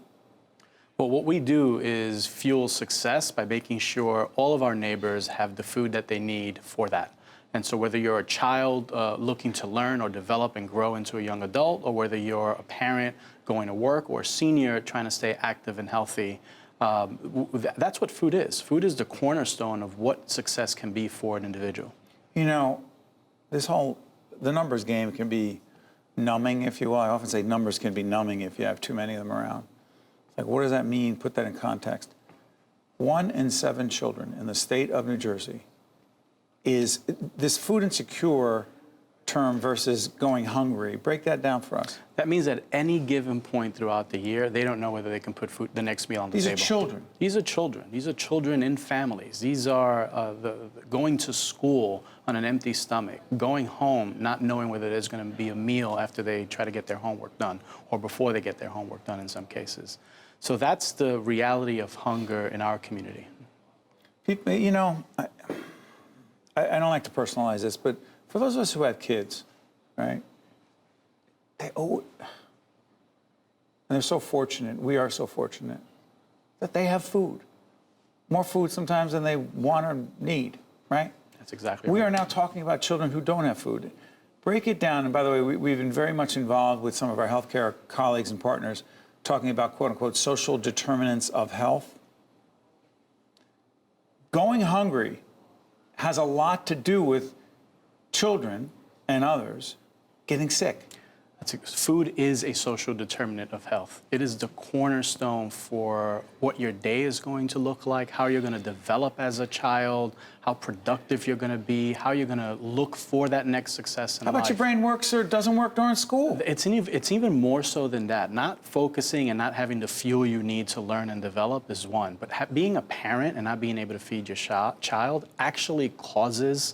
[SPEAKER 7] Well, what we do is fuel success by making sure all of our neighbors have the food that they need for that. And so whether you're a child looking to learn or develop and grow into a young adult, or whether you're a parent going to work or a senior trying to stay active and healthy, that's what food is. Food is the cornerstone of what success can be for an individual.
[SPEAKER 1] You know, the numbers game can be numbing, if you will. I often say numbers can be numbing if you have too many of them around. Like, what does that mean? Put that in context. 1 in 7 children in the state of New Jersey is this food insecure term versus going hungry. Break that down for us.
[SPEAKER 7] That means at any given point throughout the year, they don't know whether they can put the next meal on the table.
[SPEAKER 1] These are children.
[SPEAKER 7] These are children. These are children in families. These are going to school on an empty stomach, going home not knowing whether there's going to be a meal after they try to get their homework done, or before they get their homework done in some cases. So that's the reality of hunger in our community.
[SPEAKER 1] People, you know, I don't like to personalize this, but for those of us who have kids, right, and they're so fortunate, we are so fortunate, that they have food. More food sometimes than they want or need, right?
[SPEAKER 7] That's exactly right.
[SPEAKER 1] We are now talking about children who don't have food. Break it down, and by the way, we've been very much involved with some of our healthcare colleagues and partners talking about, quote unquote, social determinants of health. Going hungry has a lot to do with children and others getting sick.
[SPEAKER 7] Food is a social determinant of health. It is the cornerstone for what your day is going to look like, how you're going to develop as a child, how productive you're going to be, how you're going to look for that next success in life.
[SPEAKER 1] How about your brain works or doesn't work during school?
[SPEAKER 7] It's even more so than that. Not focusing and not having the fuel you need to learn and develop is one, but being a parent and not being able to feed your child actually causes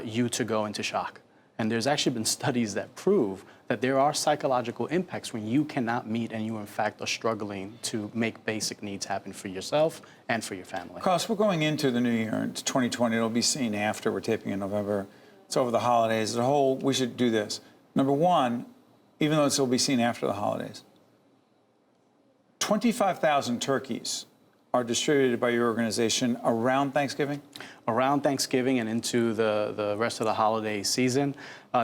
[SPEAKER 7] you to go into shock. And there's actually been studies that prove that there are psychological impacts when you cannot meet and you, in fact, are struggling to make basic needs happen for yourself and for your family.
[SPEAKER 1] Carlos, we're going into the new year. It's 2020. It'll be seen after. We're taping in November. It's over the holidays. We should do this. Number one, even though it'll be seen after the holidays, 25,000 turkeys are distributed by your organization around Thanksgiving?
[SPEAKER 7] Around Thanksgiving and into the rest of the holiday season.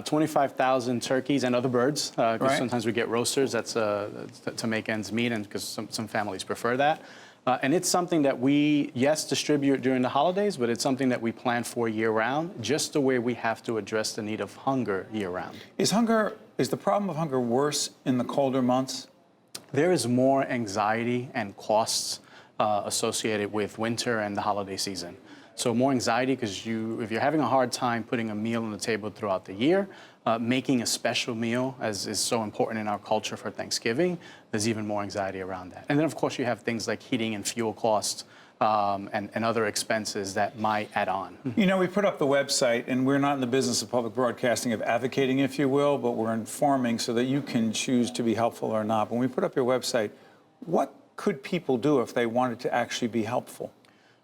[SPEAKER 7] 25,000 turkeys and other birds, because
[SPEAKER 1] right.
[SPEAKER 7] Sometimes we get roasters. That's to make ends meet, and because some families prefer that. And it's something that we, yes, distribute during the holidays, but it's something that we plan for year-round, just the way we have to address the need of hunger year-round.
[SPEAKER 1] Is the problem of hunger worse in the colder months?
[SPEAKER 7] There is more anxiety and costs associated with winter and the holiday season. So more anxiety because if you're having a hard time putting a meal on the table throughout the year, making a special meal, as is so important in our culture for Thanksgiving, there's even more anxiety around that. And then, of course, you have things like heating and fuel costs and other expenses that might add on.
[SPEAKER 1] You know, we put up the website, and we're not in the business of public broadcasting, of advocating, if you will, but we're informing so that you can choose to be helpful or not. When we put up your website, what could people do if they wanted to actually be helpful?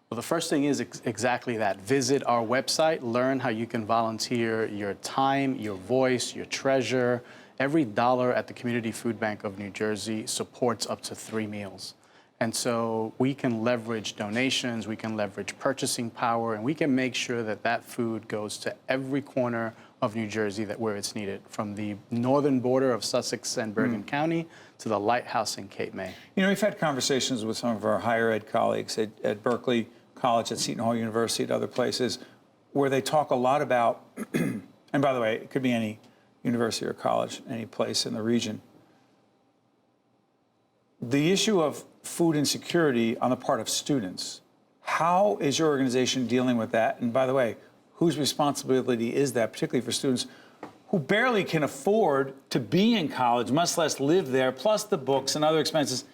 [SPEAKER 7] Well, the first thing is exactly that. Visit our website, learn how you can volunteer your time, your voice, your treasure. Every dollar at the Community Food Bank of New Jersey supports up to 3 meals. And so we can leverage donations, we can leverage purchasing power, and we can make sure that that food goes to every corner of New Jersey where it's needed, from the northern border of Sussex and Bergen County to the lighthouse in Cape May.
[SPEAKER 1] You know, we've had conversations with some of our higher ed colleagues at Berkeley College, at Seton Hall University, at other places, where they talk a lot about, and by the way, it could be any university or college, any place in the region, the issue of food insecurity on the part of students. How is your organization dealing with that? And by the way, whose responsibility is that, particularly for students who barely can afford to be in college, much less live there, plus the books and other expenses?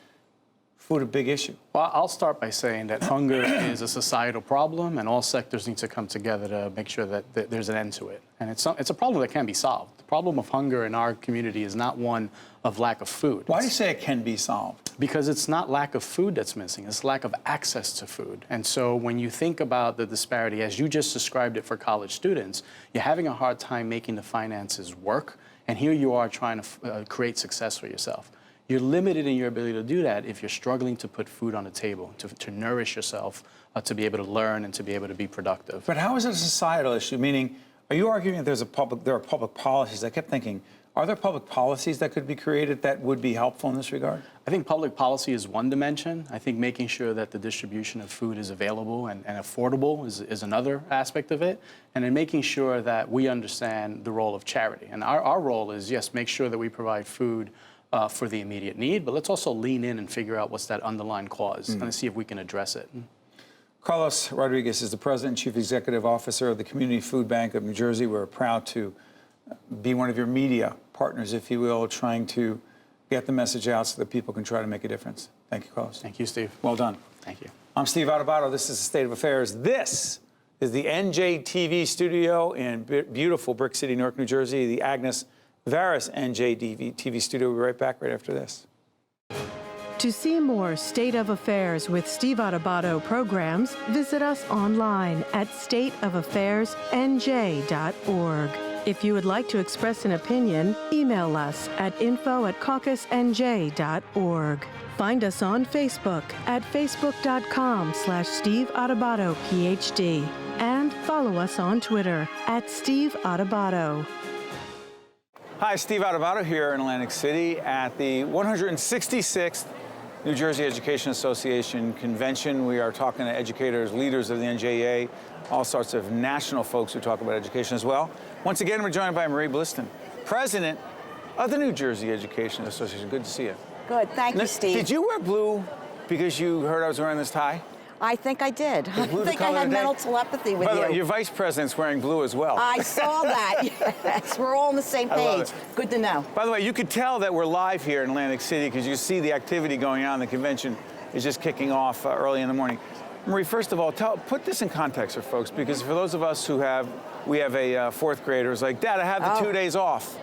[SPEAKER 1] food a big issue?
[SPEAKER 7] Well, I'll start by saying that hunger is a societal problem, and all sectors need to come together to make sure that there's an end to it. And it's a problem that can be solved. The problem of hunger in our community is not one of lack of food.
[SPEAKER 1] Why do you say it can be solved?
[SPEAKER 7] Because it's not lack of food that's missing, it's lack of access to food. And so when you think about the disparity, as you just described it for college students, you're having a hard time making the finances work, and here you are trying to create success for yourself. You're limited in your ability to do that if you're struggling to put food on the table, to nourish yourself, to be able to learn and to be able to be productive.
[SPEAKER 1] But how is it a societal issue? Meaning, are you arguing that there are public policies? I kept thinking, are there public policies that could be created that would be helpful in this regard?
[SPEAKER 7] I think public policy is one dimension. I think making sure that the distribution of food is available and affordable is another aspect of it. And then making sure that we understand the role of charity. And our role is, yes, make sure that we provide food for the immediate need, but let's also lean in and figure out what's that underlying cause and see if we can address it.
[SPEAKER 1] Carlos Rodriguez is the President and Chief Executive Officer of the Community Food Bank of New Jersey. We're proud to be one of your media partners, if you will, trying to get the message out so that people can try to make a difference. Thank you, Carlos.
[SPEAKER 7] Thank you, Steve.
[SPEAKER 1] Well done.
[SPEAKER 7] Thank you.
[SPEAKER 1] I'm Steve Adubato. This is the State of Affairs. This is the NJTV studio in beautiful Brick City, Newark, New Jersey, the Agnes Varus NJTV studio. We'll be right back right after this.
[SPEAKER 6] To see more State of Affairs with Steve Adubato programs, visit us online at stateofaffairsnj.org. If you would like to express an opinion, email us at info@caucusnj.org. Find us on Facebook at facebook.com/Steve Adubato, PhD. And follow us on Twitter at Steve Adubato.
[SPEAKER 1] Hi, Steve Adubato here in Atlantic City at the 166th New Jersey Education Association Convention. We are talking to educators, leaders of the NJEA, all sorts of national folks who talk about education as well. Once again, we're joined by Marie Blistan, President of the New Jersey Education Association. Good to see you.
[SPEAKER 8] Good, thank you, Steve.
[SPEAKER 1] Did you wear blue because you heard I was wearing this tie?
[SPEAKER 8] I think I did. I think I had mental telepathy with you.
[SPEAKER 1] By the way, your vice president's wearing blue as well.
[SPEAKER 8] I saw that. Yes, we're all on the same page. Good to know.
[SPEAKER 1] By the way, you could tell that we're live here in Atlantic City because you see the activity going on. The convention is just kicking off early in the morning. Marie, first of all, put this in context for folks, because for those of us who we have a fourth grader who's like, Dad, I have the 2 days off.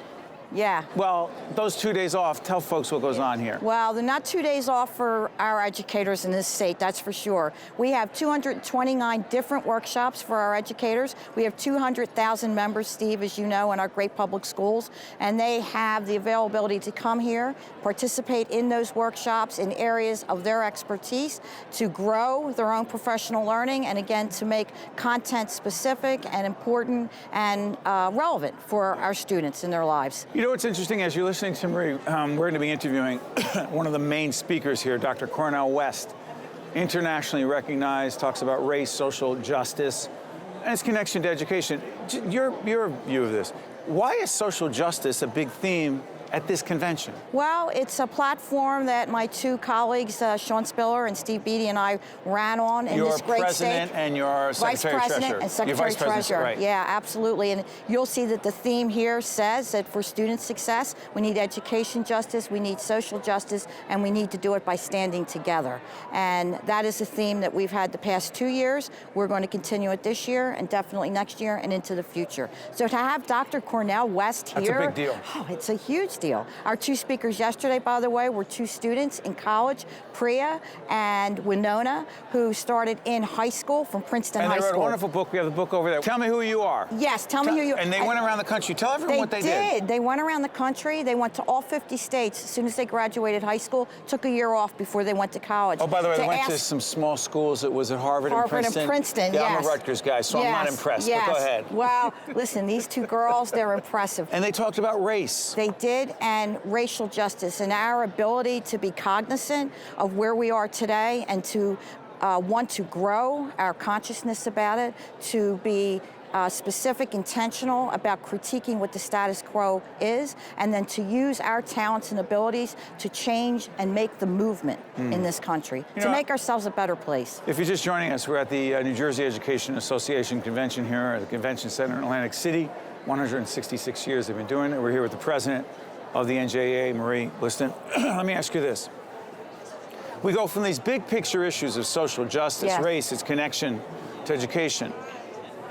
[SPEAKER 8] Yeah.
[SPEAKER 1] Well, those 2 days off, tell folks what goes on here.
[SPEAKER 8] Well, they're not 2 days off for our educators in this state, that's for sure. We have 229 different workshops for our educators. We have 200,000 members, Steve, as you know, in our great public schools, and they have the availability to come here, participate in those workshops in areas of their expertise, to grow their own professional learning, and again, to make content specific and important and relevant for our students in their lives.
[SPEAKER 1] You know what's interesting, as you're listening to Marie, we're going to be interviewing one of the main speakers here, Dr. Cornel West, internationally recognized, talks about race, social justice, and its connection to education. Your view of this, why is social justice a big theme at this convention?
[SPEAKER 8] Well, it's a platform that my two colleagues, Sean Spiller and Steve Beatty, and I ran on in this great state.
[SPEAKER 1] Your president and your secretary
[SPEAKER 8] Vice President
[SPEAKER 1] treasurer.
[SPEAKER 8] and Secretary Treasurer.
[SPEAKER 1] Right.
[SPEAKER 8] Yeah, absolutely. And you'll see that the theme here says that for student success, we need education justice, we need social justice, and we need to do it by standing together. And that is a theme that we've had the past 2 years. We're going to continue it this year and definitely next year and into the future. So to have Dr. Cornel West here.
[SPEAKER 1] That's a big deal.
[SPEAKER 8] Oh, it's a huge deal. Our two speakers yesterday, by the way, were two students in college, Priya and Winona, who started in high school from Princeton High School.
[SPEAKER 1] And they wrote a wonderful book. We have the book over there. Tell me who you are.
[SPEAKER 8] Yes, tell me who you are.
[SPEAKER 1] And they went around the country. Tell everyone what they did.
[SPEAKER 8] They went around the country. They went to all 50 states as soon as they graduated high school, took a year off before they went to college.
[SPEAKER 1] Oh, by the way, they went to some small schools. It was at Harvard and Princeton.
[SPEAKER 8] Yeah,
[SPEAKER 1] I'm a Rutgers guy, so I'm not impressed.
[SPEAKER 8] Yes.
[SPEAKER 1] But go ahead.
[SPEAKER 8] Well, listen, these two girls, they're impressive.
[SPEAKER 1] And they talked about race.
[SPEAKER 8] They did, and racial justice, and our ability to be cognizant of where we are today and to want to grow our consciousness about it, to be specific, intentional about critiquing what the status quo is, and then to use our talents and abilities to change and make the movement in this country, to make ourselves a better place.
[SPEAKER 1] If you're just joining us, we're at the New Jersey Education Association Convention here at the Convention Center in Atlantic City. 166 years they've been doing it. We're here with the president of the NJEA, Marie Blistan. Let me ask you this. We go from these big picture issues of social justice,
[SPEAKER 8] Yes.
[SPEAKER 1] race, its connection to education,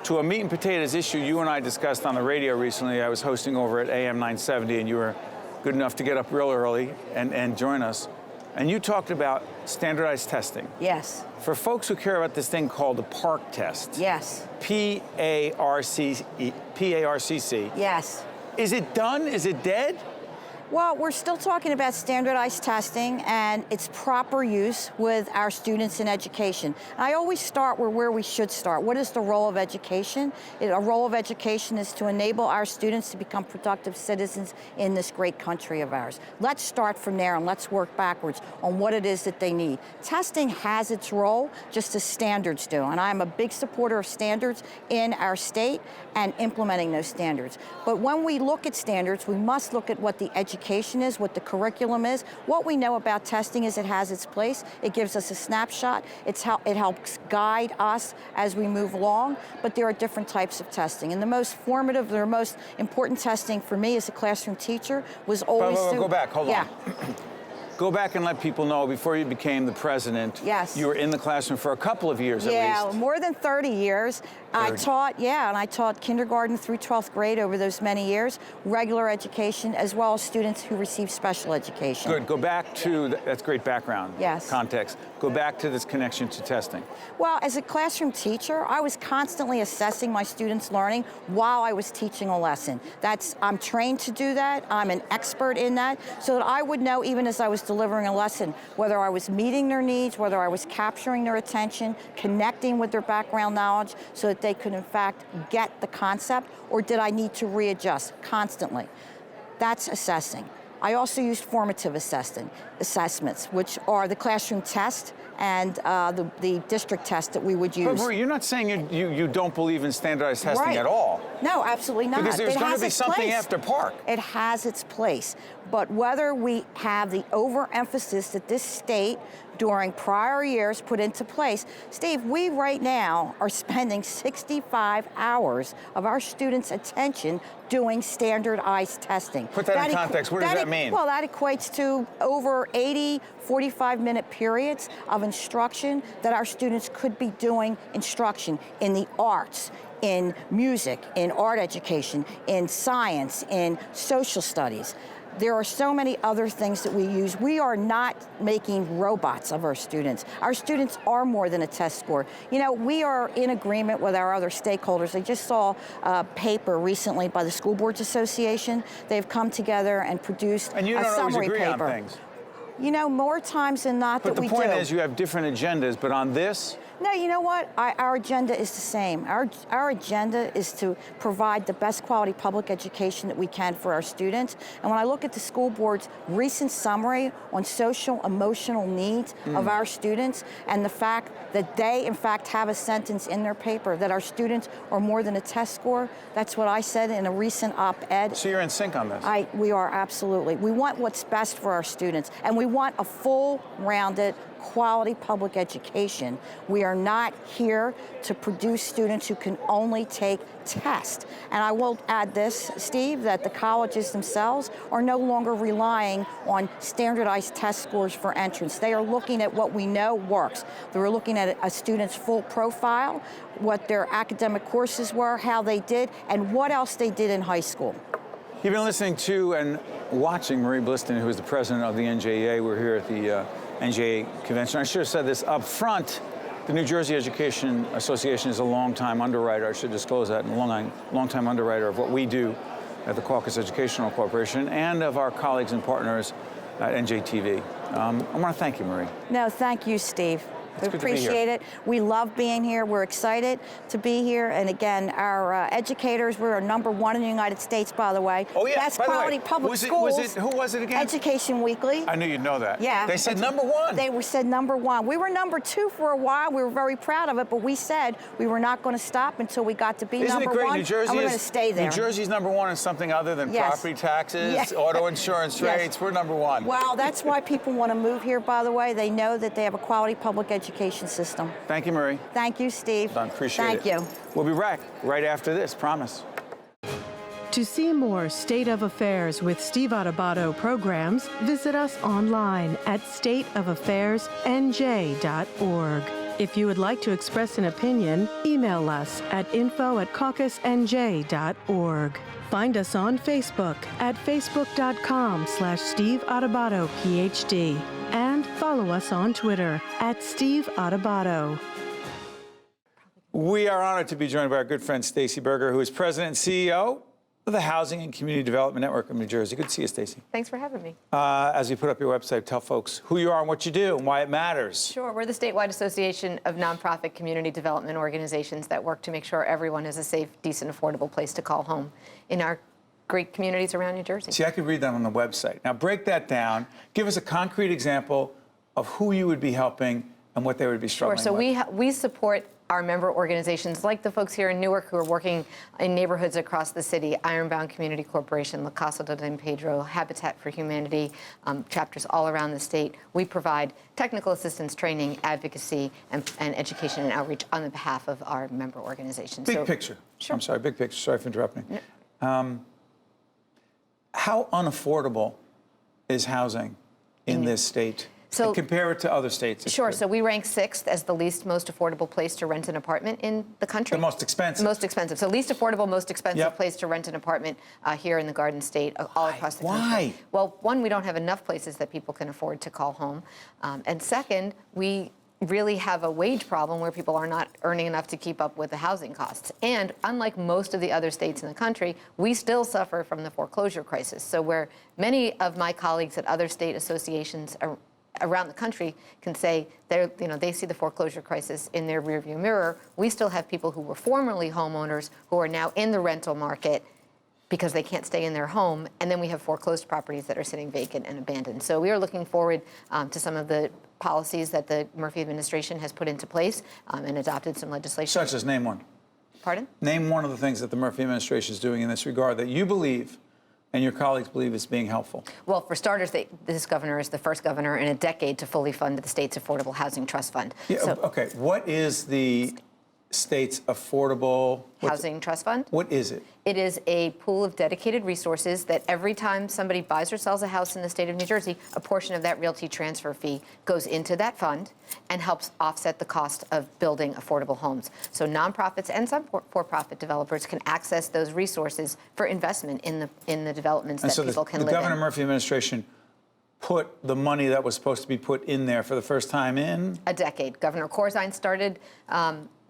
[SPEAKER 1] to a meat and potatoes issue you and I discussed on the radio recently. I was hosting over at AM 970, and you were good enough to get up real early and join us. And you talked about standardized testing.
[SPEAKER 8] Yes.
[SPEAKER 1] For folks who care about this thing called the PARCC test.
[SPEAKER 8] Yes.
[SPEAKER 1] P-A-R-C-C.
[SPEAKER 8] Yes.
[SPEAKER 1] Is it done? Is it dead?
[SPEAKER 8] Well, we're still talking about standardized testing and its proper use with our students in education. And I always start where we should start. What is the role of education? A role of education is to enable our students to become productive citizens in this great country of ours. Let's start from there and let's work backwards on what it is that they need. Testing has its role, just as standards do. And I'm a big supporter of standards in our state and implementing those standards. But when we look at standards, we must look at what the education is, what the curriculum is. What we know about testing is it has its place. It gives us a snapshot. It helps guide us as we move along, but there are different types of testing. And the most formative, the most important testing for me as a classroom teacher was always
[SPEAKER 1] Go back, hold
[SPEAKER 8] yeah.
[SPEAKER 1] on. Go back and let people know, before you became the president,
[SPEAKER 8] Yes.
[SPEAKER 1] you were in the classroom for a couple of years at
[SPEAKER 8] Yeah,
[SPEAKER 1] least.
[SPEAKER 8] more than 30 years. I taught kindergarten through 12th grade over those many years, regular education, as well as students who receive special education.
[SPEAKER 1] Good, go back to, that's great background.
[SPEAKER 8] Yes.
[SPEAKER 1] Context. Go back to this connection to testing.
[SPEAKER 8] Well, as a classroom teacher, I was constantly assessing my students' learning while I was teaching a lesson. I'm trained to do that. I'm an expert in that, so that I would know, even as I was delivering a lesson, whether I was meeting their needs, whether I was capturing their attention, connecting with their background knowledge so that they could in fact get the concept, or did I need to readjust constantly? That's assessing. I also used formative assessments, which are the classroom test and the district test that we would use.
[SPEAKER 1] But Marie, you're not saying you don't believe in standardized testing
[SPEAKER 8] Right.
[SPEAKER 1] at all.
[SPEAKER 8] No, absolutely not.
[SPEAKER 1] Because there's
[SPEAKER 8] It
[SPEAKER 1] going
[SPEAKER 8] has
[SPEAKER 1] to be
[SPEAKER 8] its
[SPEAKER 1] something
[SPEAKER 8] place.
[SPEAKER 1] after PARCC.
[SPEAKER 8] It has its place. But whether we have the overemphasis that this state during prior years put into place, Steve, we right now are spending 65 hours of our students' attention doing standardized testing.
[SPEAKER 1] Put that in context. What does that mean?
[SPEAKER 8] Well, that equates to over 80 45-minute periods of instruction that our students could be doing instruction in the arts, in music, in art education, in science, in social studies. There are so many other things that we use. We are not making robots of our students. Our students are more than a test score. You know, we are in agreement with our other stakeholders. I just saw a paper recently by the School Boards Association. They've come together and produced
[SPEAKER 1] And you
[SPEAKER 8] a
[SPEAKER 1] don't always
[SPEAKER 8] summary
[SPEAKER 1] agree
[SPEAKER 8] paper.
[SPEAKER 1] on things.
[SPEAKER 8] You know, more times than not
[SPEAKER 1] But
[SPEAKER 8] that we
[SPEAKER 1] the
[SPEAKER 8] do.
[SPEAKER 1] point is you have different agendas, but on this,
[SPEAKER 8] No, you know what? Our agenda is the same. Our agenda is to provide the best quality public education that we can for our students. And when I look at the school board's recent summary on social emotional needs of our students, and the fact that they in fact have a sentence in their paper that our students are more than a test score, that's what I said in a recent op-ed.
[SPEAKER 1] so you're in sync on this.
[SPEAKER 8] We are, absolutely. We want what's best for our students, and we want a full-rounded, quality public education. We are not here to produce students who can only take tests. And I will add this, Steve, that the colleges themselves are no longer relying on standardized test scores for entrance. They are looking at what we know works. They're looking at a student's full profile, what their academic courses were, how they did, and what else they did in high school.
[SPEAKER 1] You've been listening to and watching Marie Blistan, who is the president of the NJEA. We're here at the NJEA Convention. I should have said this up front. The New Jersey Education Association is a longtime underwriter. I should disclose that, a long-time underwriter of what we do at the Caucus Educational Corporation and of our colleagues and partners at NJTV. I want to thank you, Marie.
[SPEAKER 8] No, thank you, Steve. We
[SPEAKER 1] good to be here.
[SPEAKER 8] appreciate it. We love being here. We're excited to be here. And again, our educators, we're #1 in the United States, by the way.
[SPEAKER 1] Oh, yeah.
[SPEAKER 8] Best
[SPEAKER 1] By the way,
[SPEAKER 8] quality public
[SPEAKER 1] who
[SPEAKER 8] schools.
[SPEAKER 1] was it again?
[SPEAKER 8] Education Weekly.
[SPEAKER 1] I knew you'd know that.
[SPEAKER 8] Yeah.
[SPEAKER 1] They said #1.
[SPEAKER 8] They were said #1. We were #2 for a while. We were very proud of it, but we said we were not going to stop until we got to be
[SPEAKER 1] Isn't
[SPEAKER 8] #1.
[SPEAKER 1] it great? New Jersey
[SPEAKER 8] and we're
[SPEAKER 1] is,
[SPEAKER 8] going to stay there.
[SPEAKER 1] New Jersey's #1 in something other than
[SPEAKER 8] Yes.
[SPEAKER 1] property taxes,
[SPEAKER 8] Yes.
[SPEAKER 1] auto insurance
[SPEAKER 8] Yes.
[SPEAKER 1] rates. We're #1.
[SPEAKER 8] Well, that's why people want to move here, by the way. They know that they have a quality public education system.
[SPEAKER 1] Thank you, Marie.
[SPEAKER 8] Thank you, Steve.
[SPEAKER 1] Done. Appreciate it.
[SPEAKER 8] Thank you.
[SPEAKER 1] We'll be back right after this, promise.
[SPEAKER 6] To see more State of Affairs with Steve Adubato programs, visit us online at stateofaffairsnj.org. If you would like to express an opinion, email us at info@caucusnj.org. Find us on Facebook at facebook.com/Steve Adubato, PhD, and follow us on Twitter at Steve Adubato.
[SPEAKER 1] We are honored to be joined by our good friend Staci Berger, who is President and CEO of the Housing and Community Development Network of New Jersey. Good to see you, Staci.
[SPEAKER 9] Thanks for having me.
[SPEAKER 1] As we put up your website, tell folks who you are and what you do and why it matters.
[SPEAKER 9] Sure. We're the statewide association of nonprofit community development organizations that work to make sure everyone has a safe, decent, affordable place to call home in our great communities around New Jersey.
[SPEAKER 1] See, I could read that on the website. Now, break that down. Give us a concrete example of who you would be helping and what they would be struggling with.
[SPEAKER 9] Sure. So we support our member organizations like the folks here in Newark who are working in neighborhoods across the city, Ironbound Community Corporation, La Casa de Don Pedro, Habitat for Humanity, chapters all around the state. We provide technical assistance, training, advocacy, and education and outreach on the behalf of our member organizations.
[SPEAKER 1] Big picture.
[SPEAKER 9] Sure.
[SPEAKER 1] I'm sorry, big picture. Sorry for interrupting. How unaffordable is housing in this state?
[SPEAKER 9] So,
[SPEAKER 1] and compare it to other states.
[SPEAKER 9] Sure. So we rank 6th as the least most affordable place to rent an apartment in the country.
[SPEAKER 1] The most expensive.
[SPEAKER 9] Most expensive. So least affordable, most expensive place to rent an apartment here in the Garden State, all across the country.
[SPEAKER 1] Why?
[SPEAKER 9] Well, one, we don't have enough places that people can afford to call home. And second, we really have a wage problem where people are not earning enough to keep up with the housing costs. And unlike most of the other states in the country, we still suffer from the foreclosure crisis. So where many of my colleagues at other state associations around the country can say they see the foreclosure crisis in their rearview mirror, we still have people who were formerly homeowners who are now in the rental market because they can't stay in their home, and then we have foreclosed properties that are sitting vacant and abandoned. So we are looking forward to some of the policies that the Murphy administration has put into place and adopted some legislation.
[SPEAKER 1] Such as, name one.
[SPEAKER 9] Pardon?
[SPEAKER 1] Name one of the things that the Murphy administration is doing in this regard that you believe and your colleagues believe is being helpful.
[SPEAKER 9] Well, for starters, this governor is the first governor in a decade to fully fund the state's Affordable Housing Trust Fund.
[SPEAKER 1] Yeah, okay, what is the state's affordable
[SPEAKER 9] housing trust fund?
[SPEAKER 1] What is it?
[SPEAKER 9] It is a pool of dedicated resources that every time somebody buys or sells a house in the state of New Jersey, a portion of that realty transfer fee goes into that fund and helps offset the cost of building affordable homes. So nonprofits and some for-profit developers can access those resources for investment in the developments that people can live in.
[SPEAKER 1] The Governor Murphy administration put the money that was supposed to be put in there for the first time in
[SPEAKER 9] a decade. Governor Corzine started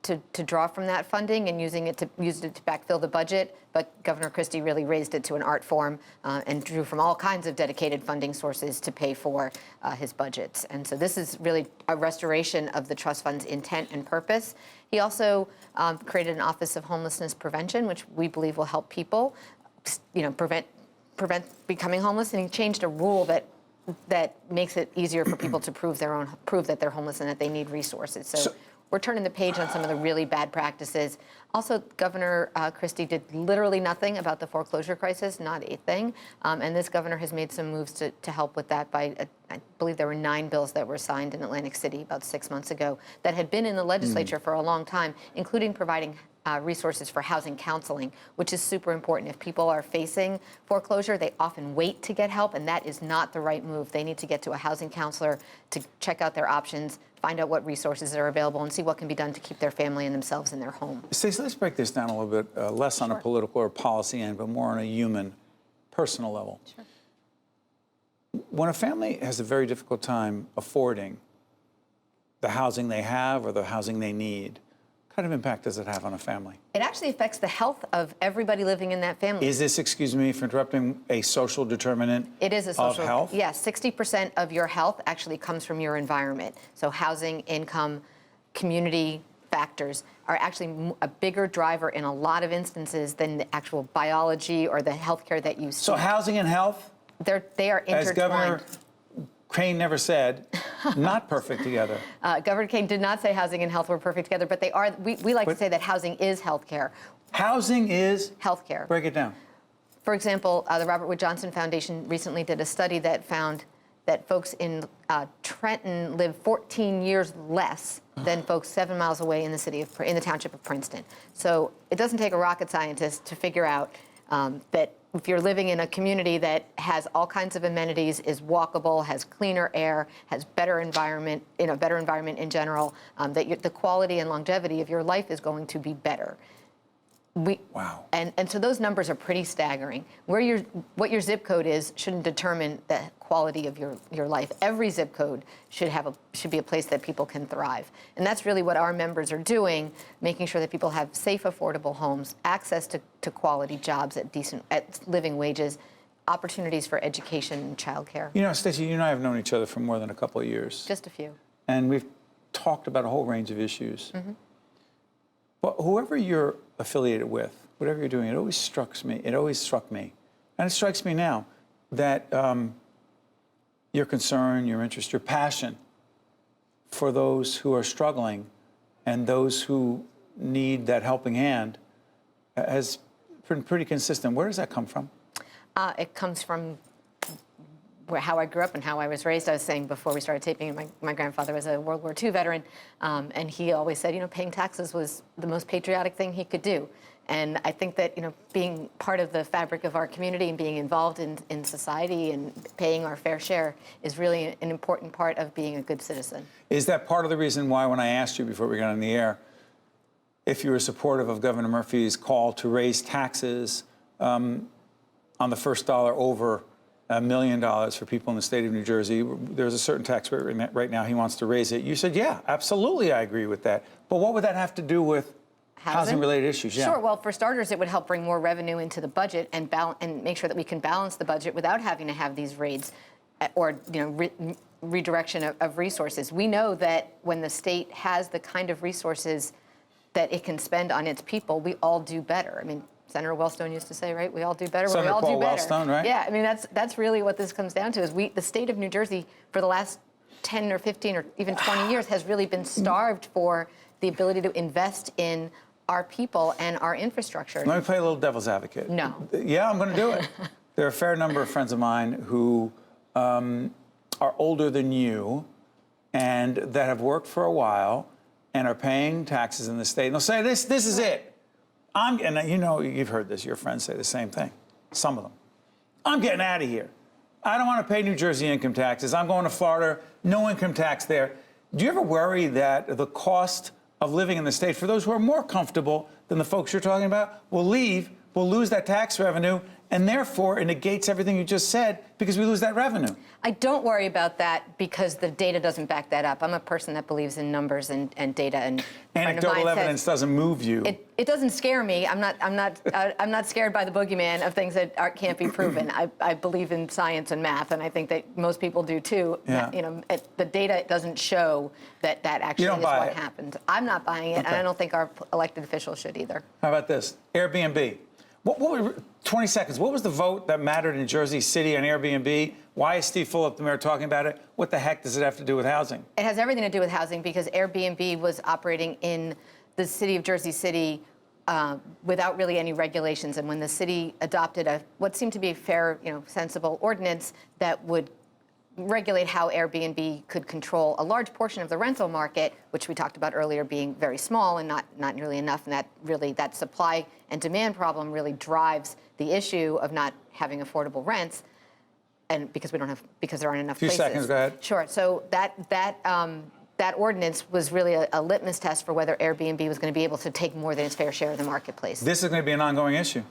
[SPEAKER 9] to draw from that funding and used it to backfill the budget, but Governor Christie really raised it to an art form and drew from all kinds of dedicated funding sources to pay for his budgets. And so this is really a restoration of the trust fund's intent and purpose. He also created an Office of Homelessness Prevention, which we believe will help people, prevent becoming homeless. And he changed a rule that makes it easier for people to prove that they're homeless and that they need resources. So we're turning the page on some of the really bad practices. Also, Governor Christie did literally nothing about the foreclosure crisis, not a thing. And this governor has made some moves to help with that by, I believe there were 9 bills that were signed in Atlantic City about 6 months ago that had been in the legislature for a long time, including providing resources for housing counseling, which is super important. If people are facing foreclosure, they often wait to get help, and that is not the right move. They need to get to a housing counselor to check out their options, find out what resources are available, and see what can be done to keep their family and themselves in their home.
[SPEAKER 1] Staci, let's break this down a little bit, less on a political or policy end, but more on a human, personal level.
[SPEAKER 9] Sure.
[SPEAKER 1] When a family has a very difficult time affording the housing they have or the housing they need, what kind of impact does it have on a family?
[SPEAKER 9] It actually affects the health of everybody living in that family.
[SPEAKER 1] Is this, excuse me for interrupting, a social determinant
[SPEAKER 9] It is a social,
[SPEAKER 1] of health?
[SPEAKER 9] Yes, 60% of your health actually comes from your environment. So housing, income, community factors are actually a bigger driver in a lot of instances than the actual biology or the healthcare that you see.
[SPEAKER 1] So housing and health?
[SPEAKER 9] They are intertwined.
[SPEAKER 1] As Governor Crane never said, not perfect together.
[SPEAKER 9] Governor Kane did not say housing and health were perfect together, but they are. We like to say that housing is healthcare.
[SPEAKER 1] Housing is?
[SPEAKER 9] Healthcare.
[SPEAKER 1] Break it down.
[SPEAKER 9] For example, the Robert Wood Johnson Foundation recently did a study that found that folks in Trenton live 14 years less than folks 7 miles away in the township of Princeton. So it doesn't take a rocket scientist to figure out that if you're living in a community that has all kinds of amenities, is walkable, has cleaner air, has better environment, better environment in general, that the quality and longevity of your life is going to be better.
[SPEAKER 1] Wow.
[SPEAKER 9] And so those numbers are pretty staggering. What your zip code is shouldn't determine the quality of your life. Every zip code should be a place that people can thrive. And that's really what our members are doing, making sure that people have safe, affordable homes, access to quality jobs at living wages, opportunities for education and childcare.
[SPEAKER 1] Staci, you and I have known each other for more than a couple of years.
[SPEAKER 9] Just a few.
[SPEAKER 1] And we've talked about a whole range of issues. But whoever you're affiliated with, whatever you're doing, it always struck me, and it strikes me now, that your concern, your interest, your passion for those who are struggling and those who need that helping hand has been pretty consistent. Where does that come from?
[SPEAKER 9] It comes from how I grew up and how I was raised. I was saying before we started taping, my grandfather was a World War II veteran, and he always said, paying taxes was the most patriotic thing he could do. And I think that, being part of the fabric of our community and being involved in society and paying our fair share is really an important part of being a good citizen. Is
[SPEAKER 1] that part of the reason why, when I asked you before we got on the air, if you were supportive of Governor Murphy's call to raise taxes on the first dollar over $1 million for people in the state of New Jersey? There's a certain tax rate right now. He wants to raise it. You said, yeah, absolutely, I agree with that. But what would that have to do with housing-related issues? Yeah.
[SPEAKER 9] Sure. Well, for starters, it would help bring more revenue into the budget and make sure that we can balance the budget without having to have these raids or redirection of resources. We know that when the state has the kind of resources that it can spend on its people, we all do better. I mean, Senator Wellstone used to say, right, we all do better when we all do better.
[SPEAKER 1] Wellstone, right?
[SPEAKER 9] Yeah, I mean, that's really what this comes down to, is the state of New Jersey, for the last 10 or 15 or even 20 years, has really been starved for the ability to invest in our people and our infrastructure.
[SPEAKER 1] Let me play a little devil's advocate.
[SPEAKER 9] No.
[SPEAKER 1] Yeah, I'm going to do it. There are a fair number of friends of mine who are older than you and that have worked for a while and are paying taxes in the state. And they'll say, this is it. And you've heard this, your friends say the same thing, some of them. I'm getting out of here. I don't want to pay New Jersey income taxes. I'm going to Florida, no income tax there. Do you ever worry that the cost of living in the state, for those who are more comfortable than the folks you're talking about, will leave, will lose that tax revenue, and therefore it negates everything you just said because we lose that revenue?
[SPEAKER 9] I don't worry about that because the data doesn't back that up. I'm a person that believes in numbers and data, and
[SPEAKER 1] anecdotal evidence doesn't move you.
[SPEAKER 9] It doesn't scare me. I'm not scared by the boogeyman of things that can't be proven. I believe in science and math, and I think that most people do too.
[SPEAKER 1] Yeah.
[SPEAKER 9] The data doesn't show that actually is what happened. I'm not buying it, and I don't think our elected officials should either.
[SPEAKER 1] How about this? Airbnb. What 20 seconds. What was the vote that mattered in Jersey City on Airbnb? Why is Steve Fulop, the mayor, talking about it? What the heck does it have to do with housing?
[SPEAKER 9] It has everything to do with housing because Airbnb was operating in the city of Jersey City without really any regulations. And when the city adopted what seemed to be a fair, sensible ordinance that would regulate how Airbnb could control a large portion of the rental market, which we talked about earlier being very small and not nearly enough, and that supply and demand problem really drives the issue of not having affordable rents, and because there aren't enough places.
[SPEAKER 1] 2 seconds, go ahead.
[SPEAKER 9] Sure. So that ordinance was really a litmus test for whether Airbnb was going to be able to take more than its fair share of the marketplace.
[SPEAKER 1] This is going to be an ongoing issue.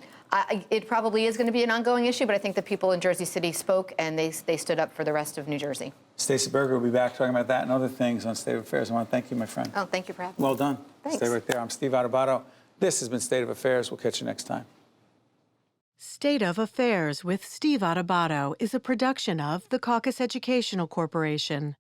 [SPEAKER 9] It probably is going to be an ongoing issue, but I think the people in Jersey City spoke and they stood up for the rest of New Jersey.
[SPEAKER 1] Staci Berger will be back talking about that and other things on State of Affairs. I want to thank you, my friend.
[SPEAKER 9] Oh, thank you for having me.
[SPEAKER 1] Well done.
[SPEAKER 9] Thanks.
[SPEAKER 1] Stay right there. I'm Steve Adubato. This has been State of Affairs. We'll catch you next time.
[SPEAKER 6] State of Affairs with Steve Adubato is a production of the Caucus Educational Corporation.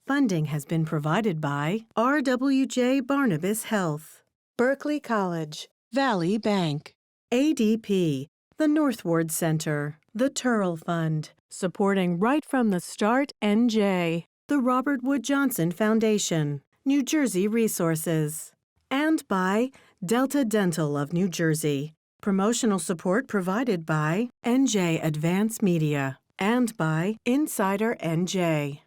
[SPEAKER 6] Funding has been provided by RWJ Barnabas Health, Berkeley College, Valley Bank, ADP, the Northward Center, the Turrell Fund, supporting Right from the Start NJ, the Robert Wood Johnson Foundation, New Jersey Resources, and by Delta Dental of New Jersey. Promotional support provided by NJ Advance Media and by Insider NJ.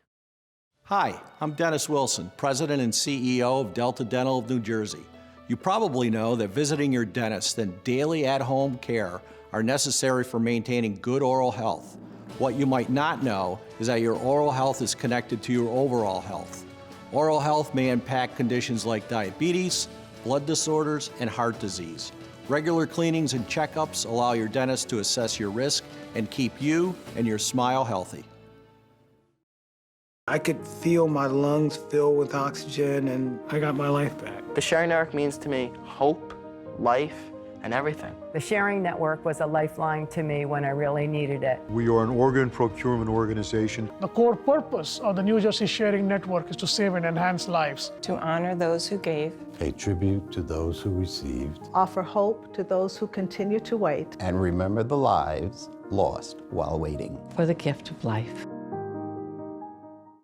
[SPEAKER 10] Hi, I'm Dennis Wilson, President and CEO of Delta Dental of New Jersey. You probably know that visiting your dentist and daily at-home care are necessary for maintaining good oral health. What you might not know is that your oral health is connected to your overall health. Oral health may impact conditions like diabetes, blood disorders, and heart disease. Regular cleanings and checkups allow your dentist to assess your risk and keep you and your smile healthy.
[SPEAKER 11] I could feel my lungs fill with oxygen, and I got my life back.
[SPEAKER 12] The Sharing Network means to me hope, life, and everything.
[SPEAKER 13] The Sharing Network was a lifeline to me when I really needed it.
[SPEAKER 14] We are an organ procurement organization.
[SPEAKER 15] The core purpose of the New Jersey Sharing Network is to save and enhance lives.
[SPEAKER 16] To honor those who gave.
[SPEAKER 17] Pay tribute to those who received.
[SPEAKER 18] Offer hope to those who continue to wait.
[SPEAKER 17] And remember the lives lost while waiting.
[SPEAKER 19] For the gift of life.